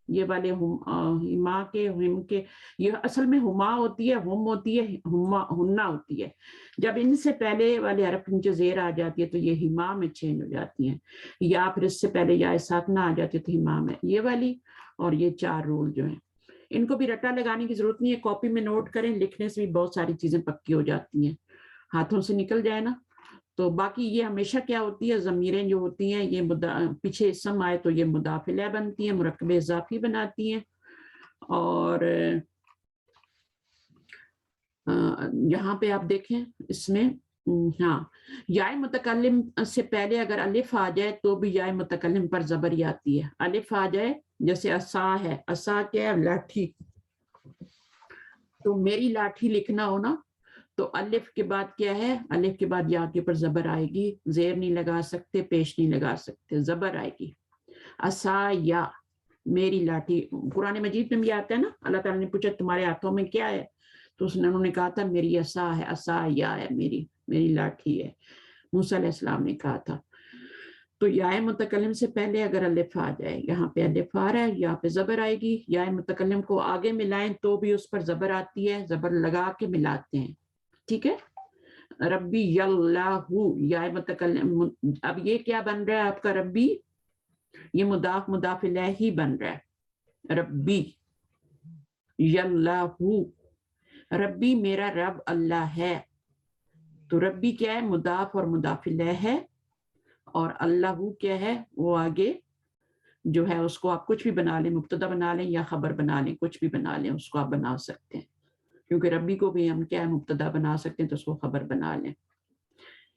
ये वाले हिमा के, हिम के, ये असल में हुमा होती है, हुम होती है, हुमा हुन्ना होती है। जब इनसे पहले वाले हरफ नीचे जेर आ जाती है तो ये हिमा में चेंज हो जाती हैं, या फिर इससे पहले या साकना आ जाती है तो हिमा में, ये वाली। और ये 4 रूल जो हैं, इनको भी रट्टा लगाने की जरूरत नहीं है, कॉपी में नोट करें, लिखने से भी बहुत सारी चीजें पक्की हो जाती हैं, हाथों से निकल जाए ना تو باقی یہ ہمیشہ کیا ہوتی ہے، ضمیریں جو ہوتی ہیں یہ پیچھے اسم آئے تو یہ مضاف الیہ بنتی ہیں، مرکب اضافی بناتی ہیں. اور یہاں پہ آپ دیکھیں اس میں ہاں یا متکلم سے پہلے اگر الف آ جائے تو بھی یا متکلم پر زبر ہی آتی ہے. الف آ جائے جیسے عصا ہے، عصا کیا ہے، لاٹھی. تو میری لاٹھی لکھنا ہو نا تو الف کے بعد کیا ہے، الف کے بعد یا کے پر زبر آئے گی، زیر نہیں لگا سکتے، پیش نہیں لگا سکتے، زبر آئے گی. عصا یا میری لاٹھی. قرآن مجید میں بھی آتا ہے نا، اللہ تعالیٰ نے پوچھا تمہارے ہاتھوں میں کیا ہے، تو انہوں نے کہا تھا میری عصا ہے، عصا یا ہے، میری لاٹھی ہے. موسیٰ علیہ السلام نے کہا تھا. تو یا متکلم سے پہلے اگر الف آ جائے، یہاں پہ الف آ رہا ہے، یہاں پہ زبر آئے گی. یا متکلم کو آگے ملائیں تو بھی اس پر زبر آتی ہے، زبر لگا کے ملاتے ہیں. ٹھیک ہے. ربی اللہ، یا متکلم. اب یہ کیا بن رہا ہے آپ کا ربی، یہ مضاف مضاف الیہ بن رہا ہے. ربی اللہ، ربی میرا رب اللہ ہے. تو ربی کیا ہے، مضاف اور مضاف الیہ ہے. اور اللہ کیا ہے، وہ آگے جو ہے اس کو آپ کچھ بھی بنا لیں، مبتدا بنا لیں یا خبر بنا لیں، کچھ بھی بنا لیں، اس کو آپ بنا سکتے ہیں. کیونکہ ربی کو بھی ہم کیا ہے مبتدا بنا سکتے ہیں تو اس کو خبر بنا لیں.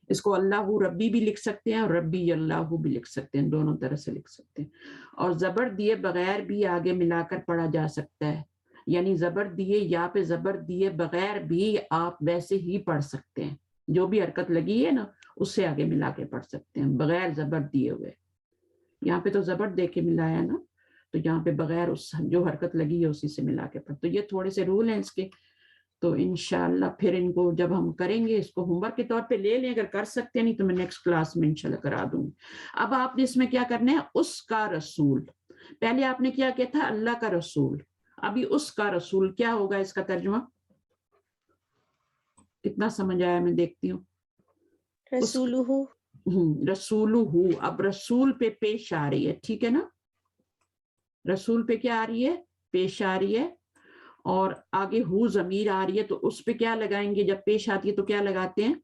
اس کو اللہ ربی بھی لکھ سکتے ہیں اور ربی اللہ بھی لکھ سکتے ہیں، دونوں طرح سے لکھ سکتے ہیں. اور زبر دیے بغیر بھی آگے ملا کر پڑھا جا سکتا ہے. یعنی زبر دیے یا پہ زبر دیے بغیر بھی آپ ویسے ہی پڑھ سکتے ہیں، جو بھی حرکت لگی ہے نا اس سے آگے ملا کے پڑھ سکتے ہیں بغیر زبر دیے ہوئے. یہاں پہ تو زبر دے کے ملایا نا، تو یہاں پہ بغیر اس جو حرکت لگی ہے اسی سے ملا کے پڑھ. تو یہ تھوڑے سے رول ہیں اس کے. تو انشاءاللہ پھر ان کو جب ہم کریں گے، اس کو ہوم ورک کے طور پہ لے لیں، اگر کر سکتے ہیں، نہیں تو میں نیکسٹ کلاس میں انشاءاللہ کرا دوں گی. اب آپ نے اس میں کیا کرنا ہے، اس کا رسول. پہلے آپ نے کیا کیا تھا، اللہ کا رسول. ابھی اس کا رسول کیا ہوگا، اس کا ترجمہ کتنا سمجھ آیا، میں دیکھتی ہوں. رسولہ، رسولہ. اب رسول پہ پیش آ رہی ہے، ٹھیک ہے نا، رسول پہ کیا آ رہی ہے، پیش آ رہی ہے. اور آگے ہو ضمیر آ رہی ہے، تو اس پہ کیا لگائیں گے، جب پیش آتی ہے تو کیا لگاتے ہیں،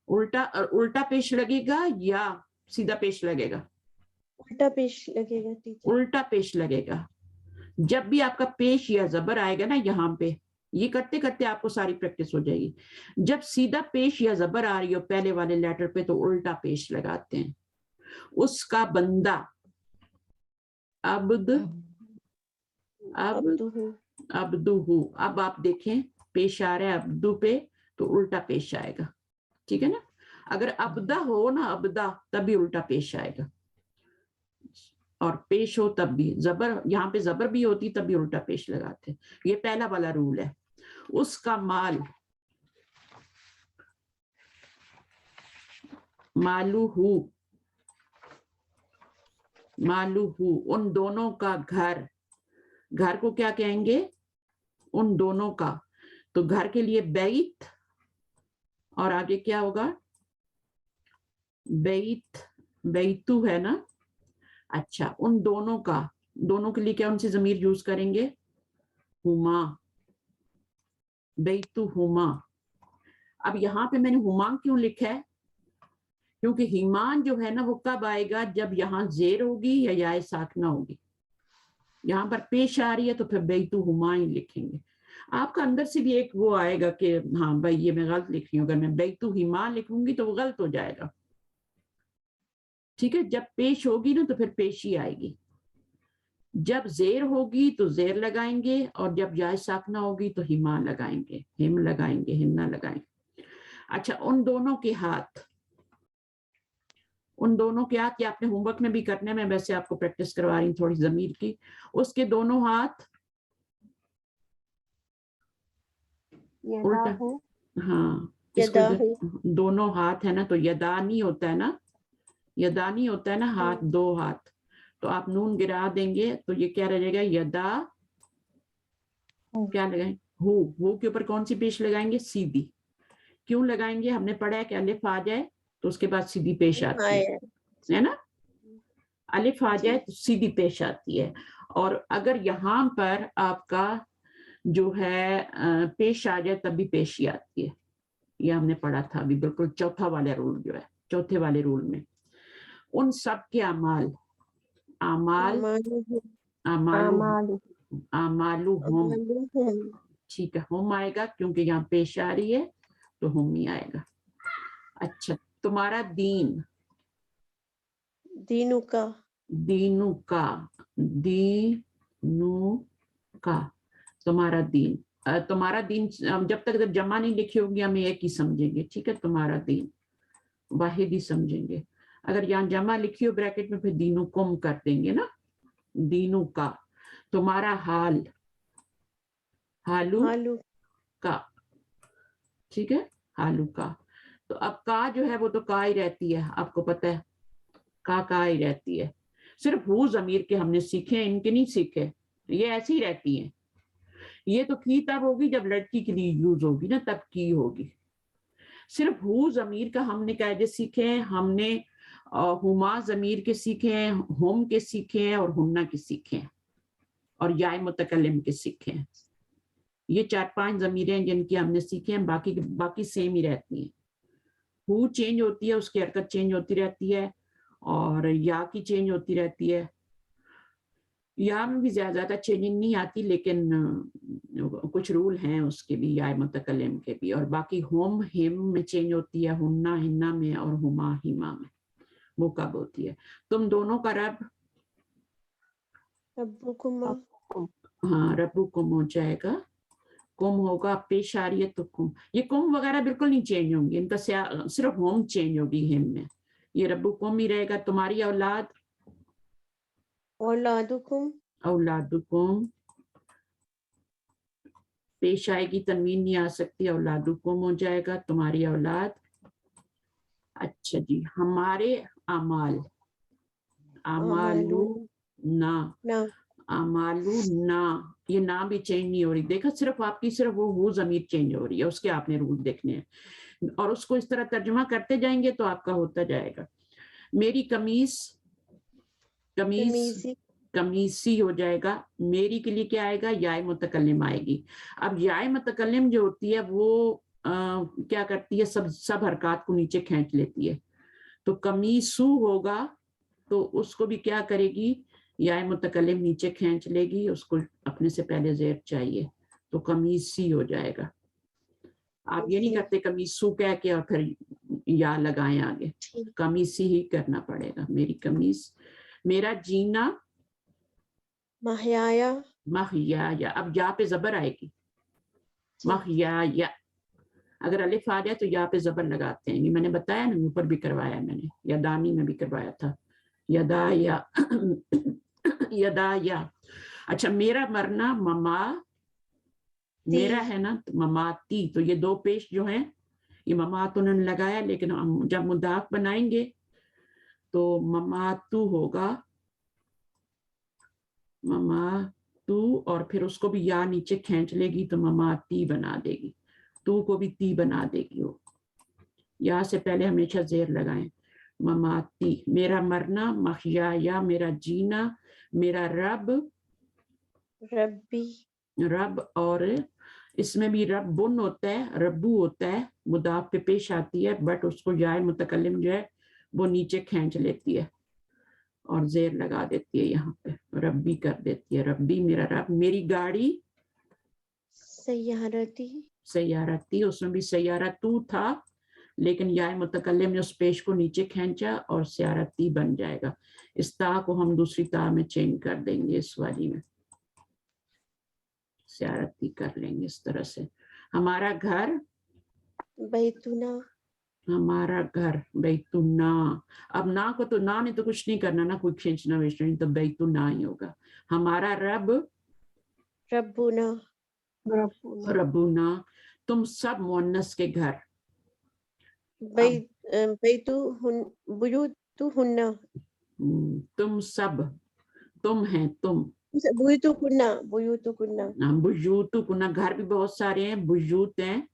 الٹا پیش لگے گا یا سیدھا پیش لگے گا، الٹا پیش لگے گا ٹیچر. الٹا پیش لگے گا. جب بھی آپ کا پیش یا زبر آئے گا نا یہاں پہ، یہ کرتے کرتے آپ کو ساری پریکٹس ہو جائے گی. جب سیدھا پیش یا زبر آ رہی ہو پہلے والے لیٹر پہ تو الٹا پیش لگاتے ہیں. اس کا بندہ، عبد، عبدہ. اب آپ دیکھیں پیش آ رہا ہے عبدو پہ تو الٹا پیش آئے گا. ٹھیک ہے نا. اگر عبدہ ہو نا، عبدہ، تب بھی الٹا پیش آئے گا. اور پیش ہو تب بھی زبر، یہاں پہ زبر بھی ہوتی تب بھی الٹا پیش لگاتے. یہ پہلا والا رول ہے. اس کا مال، مالو ہو، مالو ہو. ان دونوں کا گھر، گھر کو کیا کہیں گے، ان دونوں کا. تو گھر کے لیے بیت، اور آگے کیا ہوگا، بیت، بیتو ہے نا. اچھا، ان دونوں کا، دونوں کے لیے کیا ان سے ضمیر یوز کریں گے، ہما، بیتو ہما. اب یہاں پہ میں نے ہما کیوں لکھا ہے، کیونکہ ہیمان جو ہے نا وہ کب آئے گا، جب یہاں زیر ہوگی یا یائے ساکنہ ہوگی. یہاں پر پیش آ رہی ہے تو پھر بیتو ہما ہی لکھیں گے. آپ کا اندر سے بھی ایک وہ آئے گا کہ ہاں بھائی یہ میں غلط لکھ رہی ہوں، اگر میں بیتو ہما لکھوں گی تو وہ غلط ہو جائے گا. ٹھیک ہے. جب پیش ہوگی نا تو پھر پیشی آئے گی. جب زیر ہوگی تو زیر لگائیں گے، اور جب یائے ساکنہ ہوگی تو ہما لگائیں گے، ہم لگائیں گے، ہمنا لگائیں گے. اچھا، ان دونوں کے ہاتھ، ان دونوں کے ہاتھ، یہ آپ نے ہوم ورک میں بھی کرنے میں ویسے آپ کو پریکٹس کروا رہی ہوں تھوڑی ضمیر کی. اس کے دونوں ہاتھ الٹا، ہاں اس کو دونوں ہاتھ ہے نا تو یدانی ہوتا ہے نا، یدانی ہوتا ہے نا ہاتھ، دو ہاتھ. تو آپ نون گرا دیں گے تو یہ کیا رہے گا، یدا، کیا لگائیں، ہو کے اوپر کون سی پیش لگائیں گے، سیدھی. کیوں لگائیں گے، ہم نے پڑھا ہے کہ الف آ جائے تو اس کے بعد سیدھی پیش آتی ہے نا، الف آ جائے تو سیدھی پیش آتی ہے. اور اگر یہاں پر آپ کا جو ہے پیش آ جائے تب بھی پیشی آتی ہے. ये हमने पढ़ा था अभी, बिल्कुल चौथा वाला रूल जो है, चौथे वाले रूल में। उन सब के अमाल, अमाल, अमालुहुम, अमालु, अमालुहुम, अमालुहुम, ठीक है, हम आएगा क्योंकि यहाँ पेश आ रही है तो हम ही आएगा। अच्छा, तुम्हारा दीन, दीनु का, दीनु का, दीनु का, तुम्हारा दीन। तुम्हारा दीन जब तक जब जमा नहीं लिखी होगी हम एक ही समझेंगे, ठीक है, तुम्हारा दीन वाहिद ही समझेंगे। अगर यहाँ जमा लिखी हो ब्रैकेट में फिर दीनु कुम कर देंगे ना, दीनु का। तुम्हारा हाल, हालू हालु का, ठीक है, हालू का। तो अब का जो है वो तो का ही रहती है, आपको पता है, का ही रहती है। सिर्फ हु जमीर के हमने सीखे, इनके नहीं सीखे, ये ऐसी ही रहती हैं। ये तो की तब होगी जब लड़की के लिए यूज होगी ना, तब की होगी। सिर्फ हु जमीर का हमने कायदे सीखे हैं, हमने हुमा जमीर के सीखे हैं, हम के सीखे हैं और हुन्ना के सीखे हैं, और याय मुतकल्लिम के सीखे हैं। ये 4-5 जमीरें हैं जिनकी हमने सीखे हैं, बाकी सेम ही रहती हैं। हु चेंज होती है, उसकी हरकत चेंज होती रहती है, और या की चेंज होती रहती है। या में भी ज्यादा चेंजिंग नहीं आती, लेकिन कुछ रूल हैं उसके भी, या मुतकल्लिम के भी। और बाकी होम हिम में चेंज होती है, हुन्ना हिन्ना में, और हुमा हिमा में। वो कब होती है? तुम दोनों का रब, रब्बुकुमा, हाँ, रब्बुकुम हो जाएगा, कुम होगा, पेश आ रही है तो कुम। ये कुम वगैरह बिल्कुल नहीं चेंज होंगे, इनका सिर्फ होम चेंज होगी हिम में। ये रब्बुकुम ही रहेगा। तुम्हारी औलाद, औलादुकुम, औलादुकुम, पेश आएगी, तनवीन नहीं आ सकती, औलादुकुम हो जाएगा, तुम्हारी औलाद। अच्छा जी, हमारे अमाल, अमालू ना, ना, अमालू ना, ये ना भी चेंज नहीं हो रही। देखा, सिर्फ आपकी सिर्फ वो जमीर चेंज हो रही है, उसके आपने रूल देखने हैं, और उसको इस तरह तर्जुमा करते जाएंगे तो आपका होता जाएगा। मेरी कमीज, कमीज, कमीज़ी, कमीसी हो जाएगा। मेरी के लिए क्या आएगा? याय मुतकल्लिम आएगी। अब याय मुतकल्लिम जो होती है वो क्या करती है, सब हरकत को नीचे खींच लेती है। तो कमीसू होगा तो उसको भी क्या करेगी, याय मुतकल्लिम नीचे खींच लेगी, उसको अपने से पहले जेर चाहिए, तो कमीसी हो जाएगा। आप ये नहीं करते कमीसू कह के और फिर या लगाएं आगे, कमीसी ही करना पड़ेगा। मेरी कमीज, मेरा जीना, महयाया, महयाया। अब या पे जबर आएगी, महयाया। अगर अलिफ आ जाए तो या पे जबर लगाते हैं, ये मैंने बताया ना, ऊपर भी करवाया मैंने, यदानी में भी करवाया था, यदाया, यदाया। अच्छा, मेरा मरना, ममा, मेरा है ना, तो ममाती। तो ये दो पेश जो हैं, ये ममात उन्होंने लगाया, लेकिन हम जब मुदाफ बनाएंगे तो ममातू होगा, ममातू, और फिर उसको भी या नीचे खींच लेगी तो ममाती बना देगी, तू को भी ती बना देगी। वो या से पहले हमेशा जेर लगाएं, ममाती। मेरा मरना, महयाया, मेरा जीना, मेरा रब, रब्बी, रब, और इसमें भी रब्बुन होता है, रब्बू होता है, मुदाफ पे पेश आती है, बट उसको याय मुतकल्लिम जो है वो नीचे खींच लेती है और जेर लगा देती है, यहाँ पे रब्बी कर देती है, रब्बी मेरा रब। मेरी गाड़ी, सय्यारती, सैयारती, उसमें भी सैयारतू था, लेकिन याय मुतकल्लिम ने उस पेश को नीचे खींचा और सयारती बन जाएगा। इस ता को हम दूसरी ता में चेंज कर देंगे, इस वाली में सयारती कर लेंगे इस तरह से। हमारा घर, बैतुना, हमारा घर, बैतुन्ना। अब ना को तो ना ने तो कुछ नहीं करना ना, कोई खींचना वेचना, तो बैतुन्ना ही होगा। हमारा रब, रब्बुना, रबुना। तुम सब मुअन्नस के घर, बुयूतुहुन्ना, तुम सब, तुम हैं, तुम, बुयूतुकुन्ना, बुयूतुकुन्ना, बुजूत कुना, घर भी बहुत सारे हैं, बुजूत हैं,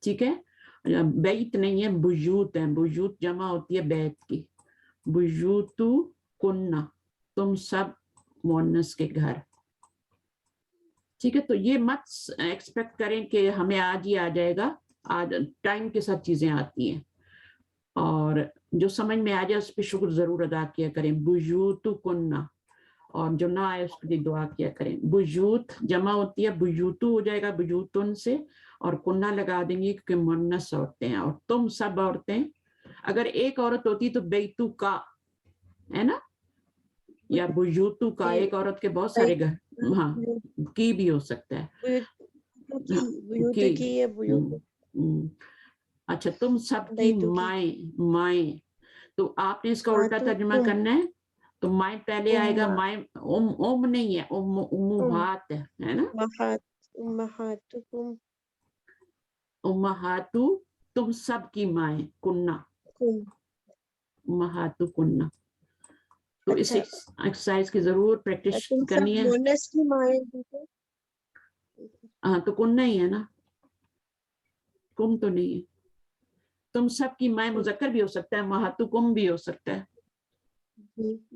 ठीक है, बैत नहीं है, बुजूत है, बुजूत जमा होती है बैत की। बुजूतु कुन्ना, तुम सब मुअन्नस के घर, ठीक है। तो ये मत एक्सपेक्ट करें कि हमें आज ही आ जाएगा, آج ٹائم کے ساتھ چیزیں آتی ہیں اور جو سمجھ میں آ جائے اس پہ شکر ضرور ادا کیا کریں. بیوت کننا, اور جو نہ آئے اس کے لیے دعا کیا کریں. بیوت جمع ہوتی ہے, بیوتو ہو جائے گا بیوتن سے, اور کننا لگا دیں گے کیونکہ مؤنث عورتیں ہیں, اور تم سب عورتیں. اگر ایک عورت ہوتی تو بیتو کا ہے نا, یا بیوتو کا, ایک عورت کے بہت سارے گھر, ہاں کی بھی ہو سکتا ہے. اچھا, تم سب کی مائیں. تو آپ نے اس کا الٹا ترجمہ کرنا ہے. تو مائیں پہلے آئے گا, مائیں ام نہیں ہے, امہات ہے نا. امہاتو تم سب کی مائیں, کننا امہاتو کننا. تو اس ایکسرسائز کی ضرور پریکٹس کرنی ہے. ہاں تو کننا ہی ہے نا, کم تو نہیں ہے. تم سب کی مائیں مذکر بھی ہو سکتا ہے, امہاتو کم بھی ہو سکتا ہے,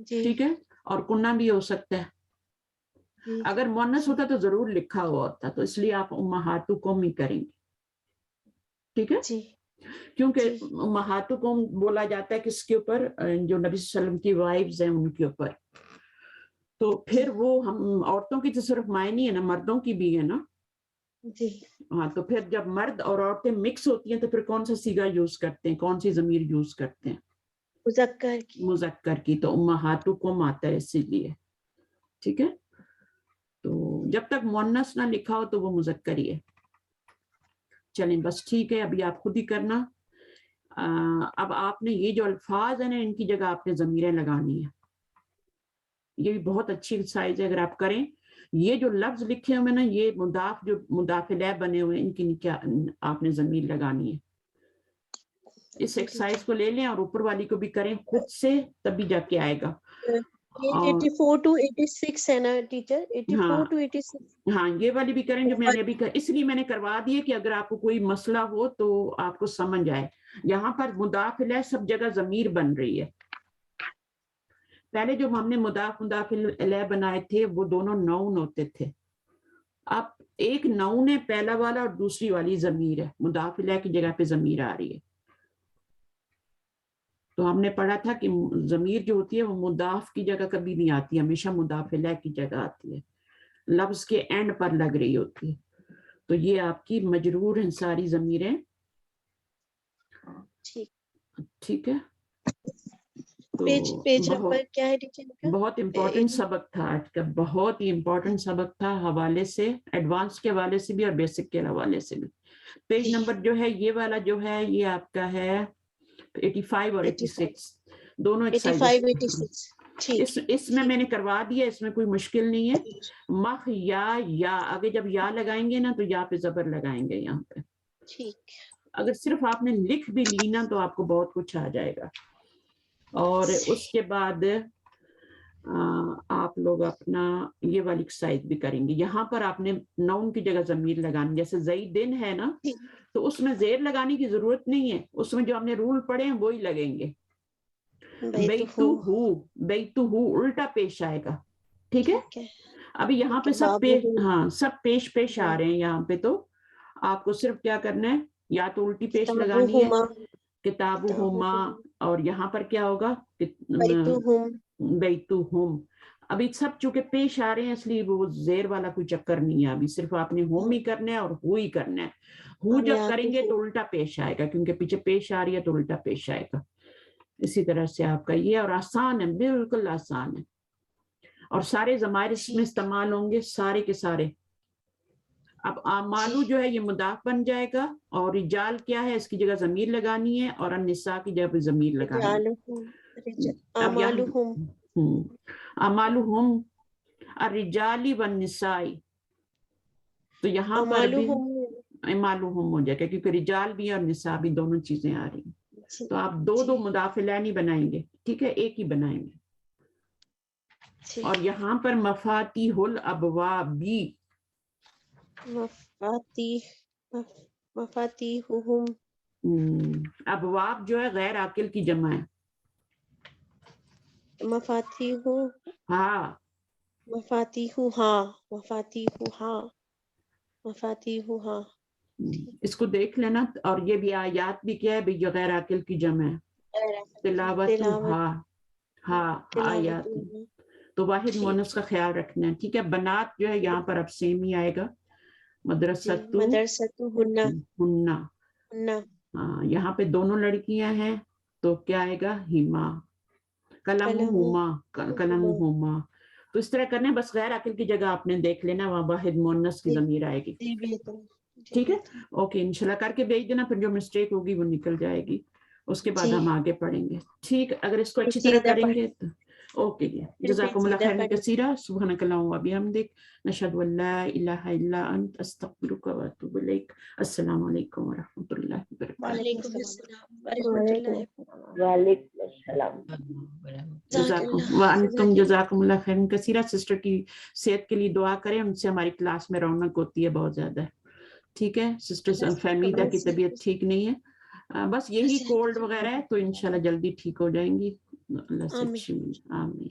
ٹھیک ہے, اور کننا بھی ہو سکتا ہے. اگر مؤنث ہوتا تو ضرور لکھا ہوا ہوتا, تو اس لیے آپ امہاتکم ہی کریں گے, ٹھیک ہے. کیونکہ امہاتکم بولا جاتا ہے کس کے اوپر, جو نبی صلی اللہ علیہ وسلم کی وائفز ہیں ان کے اوپر. تو پھر وہ ہم عورتوں کی تو صرف مائیں نہیں ہے نا, مردوں کی بھی ہے نا. ہاں, تو پھر جب مرد اور عورتیں مکس ہوتی ہیں تو پھر کون سا صیغہ یوز کرتے ہیں, کون سی ضمیر یوز کرتے ہیں, مذکر کی. تو امہاتکم آتا ہے اسی لیے, ٹھیک ہے. تو جب تک مؤنث نہ لکھا ہو تو وہ مذکر ہی ہے. چلیں بس ٹھیک ہے, ابھی آپ خود ہی کرنا. اب آپ نے یہ جو الفاظ ہیں نا, ان کی جگہ آپ نے ضمیریں لگانی ہیں. یہ بھی بہت اچھی ایکسرسائز ہے اگر آپ کریں. یہ جو لفظ لکھے ہوئے نا, یہ مضاف جو مضاف الیہ بنے ہوئے ہیں, ان کی کیا آپ نے ضمیر لگانی ہے. اس ایکسرسائز کو لے لیں اور اوپر والی کو بھی کریں خود سے, تبھی جا کے آئے گا. 84 to 86 ہے نا ٹیچر, 84 to 86. ہاں, یہ والی بھی کریں جو میں نے ابھی اس لیے میں نے کروا دی کہ اگر آپ کو کوئی مسئلہ ہو تو آپ کو سمجھ آئے. یہاں پر مضاف الیہ سب جگہ ضمیر بن رہی ہے. پہلے جو ہم نے مضاف الیہ بنائے تھے وہ دونوں نون ہوتے تھے. اب ایک نون ہے پہلا والا, اور دوسری والی ضمیر ہے, مضاف الیہ کی جگہ پہ ضمیر آ رہی ہے. تو ہم نے پڑھا تھا کہ ضمیر جو ہوتی ہے وہ مضاف کی جگہ کبھی نہیں آتی, ہمیشہ مضاف الیہ کی جگہ آتی ہے, لفظ کے اینڈ پر لگ رہی ہوتی ہے. تو یہ آپ کی مجرور ہیں ساری ضمیریں, ٹھیک ہے. پیج نمبر کیا ہے ٹیچر؟ بہت امپورٹنٹ سبق تھا آج کا, بہت ہی امپورٹنٹ سبق تھا حوالے سے, ایڈوانس کے حوالے سے بھی اور بیسک کے حوالے سے بھی. پیج نمبر جو ہے یہ والا جو ہے یہ آپ کا ہے 85 اور 86 دونوں ایکسرسائز. اس میں نے کروا دیا, اس میں کوئی مشکل نہیں ہے. مخ یا آگے جب یا لگائیں گے نا تو یا پہ زبر لگائیں گے یہاں پہ. اگر صرف آپ نے لکھ بھی لی نا تو آپ کو بہت کچھ آ جائے گا. اور اس کے بعد آپ لوگ اپنا یہ والی ایکسرسائز بھی کریں گے. یہاں پر آپ نے نون کی جگہ ضمیر لگانی, جیسے زیدن ہے نا, تو اس میں زیر لگانے کی ضرورت نہیں ہے, اس میں جو ہم نے رول پڑھے ہیں وہی لگیں گے. بیتو ہو الٹا پیش آئے گا, ٹھیک ہے. ابھی یہاں پہ سب پیش آ رہے ہیں یہاں پہ, تو آپ کو صرف کیا کرنا ہے, یا تو الٹی پیش لگانی ہے کتابہما, اور یہاں پر کیا ہوگا بیتوہم. ابھی سب چونکہ پیش آ رہے ہیں اس لیے وہ زیر والا کوئی چکر نہیں ہے, ابھی صرف آپ نے ہوم ہی کرنا ہے اور ہو ہی کرنا ہے. ہو جب کریں گے تو الٹا پیش آئے گا, کیونکہ پیچھے پیش آ رہی ہے تو الٹا پیش آئے گا. اسی طرح سے آپ کا یہ, اور آسان ہے, بالکل آسان ہے, اور سارے ضمائر اس میں استعمال ہوں گے سارے کے سارے. اب آمالو جو ہے یہ مضاف بن جائے گا, اور رجال کیا ہے, اس کی جگہ ضمیر لگانی ہے, اور النساء کی جگہ پہ ضمیر لگانی ہے. امالہم الرجال والنساء, تو یہاں پر بھی امالہم ہو جائے گا, کیونکہ رجال بھی اور نساء بھی دونوں چیزیں آ رہی ہیں. تو آپ دو مضاف الیہ نہیں بنائیں گے, ٹھیک ہے, ایک ہی بنائیں گے. اور یہاں پر مفاتیح الابواب, مفاتیحہم, ابواب جو ہے غیر عاقل کی جمع ہے. مفاتیحہا, اس کو دیکھ لینا. اور یہ بھی آیات بھی کیا ہے بھی غیر عاقل کی جمع ہے, تلاوت آیات. تو واحد مونس کا خیال رکھنا ہے, ٹھیک ہے. بنات جو ہے یہاں پر اب سیم ہی آئے گا, مدرسۃ ہننا. ہاں یہاں پہ دونوں لڑکیاں ہیں تو کیا آئے گا, ہما. کلمہما. تو اس طرح کرنے, بس غیر عاقل کی جگہ آپ نے دیکھ لینا, وہاں واحد مونس کی ضمیر آئے گی. ٹھیک ہے, اوکے. انشاءاللہ کر کے بھیج دینا, پھر جو مسٹیک ہوگی وہ نکل جائے گی, اس کے بعد ہم آگے پڑھیں گے. ٹھیک, اگر اس کو اچھی طرح کریں گے تو اوکے جی. جزاکم اللہ خیرا کثیرا. سبحانک اللہم و بحمدک, نشہد ان لا الہ الا انت, استغفرک و اتوب الیک. السلام علیکم و رحمۃ اللہ وبرکاتہ. وعلیکم السلام ورحمۃ اللہ. وعلیکم السلام. وانتم جزاکم اللہ خیرا کثیرا. سسٹر کی صحت کے لیے دعا کریں, ان سے ہماری کلاس میں رونق ہوتی ہے بہت زیادہ. ٹھیک ہے, سسٹر فہمیدہ کی طبیعت ٹھیک نہیں ہے, بس یہی کولڈ وغیرہ ہے, تو انشاءاللہ جلدی ٹھیک ہو جائیں گی. اللہ سے آمین.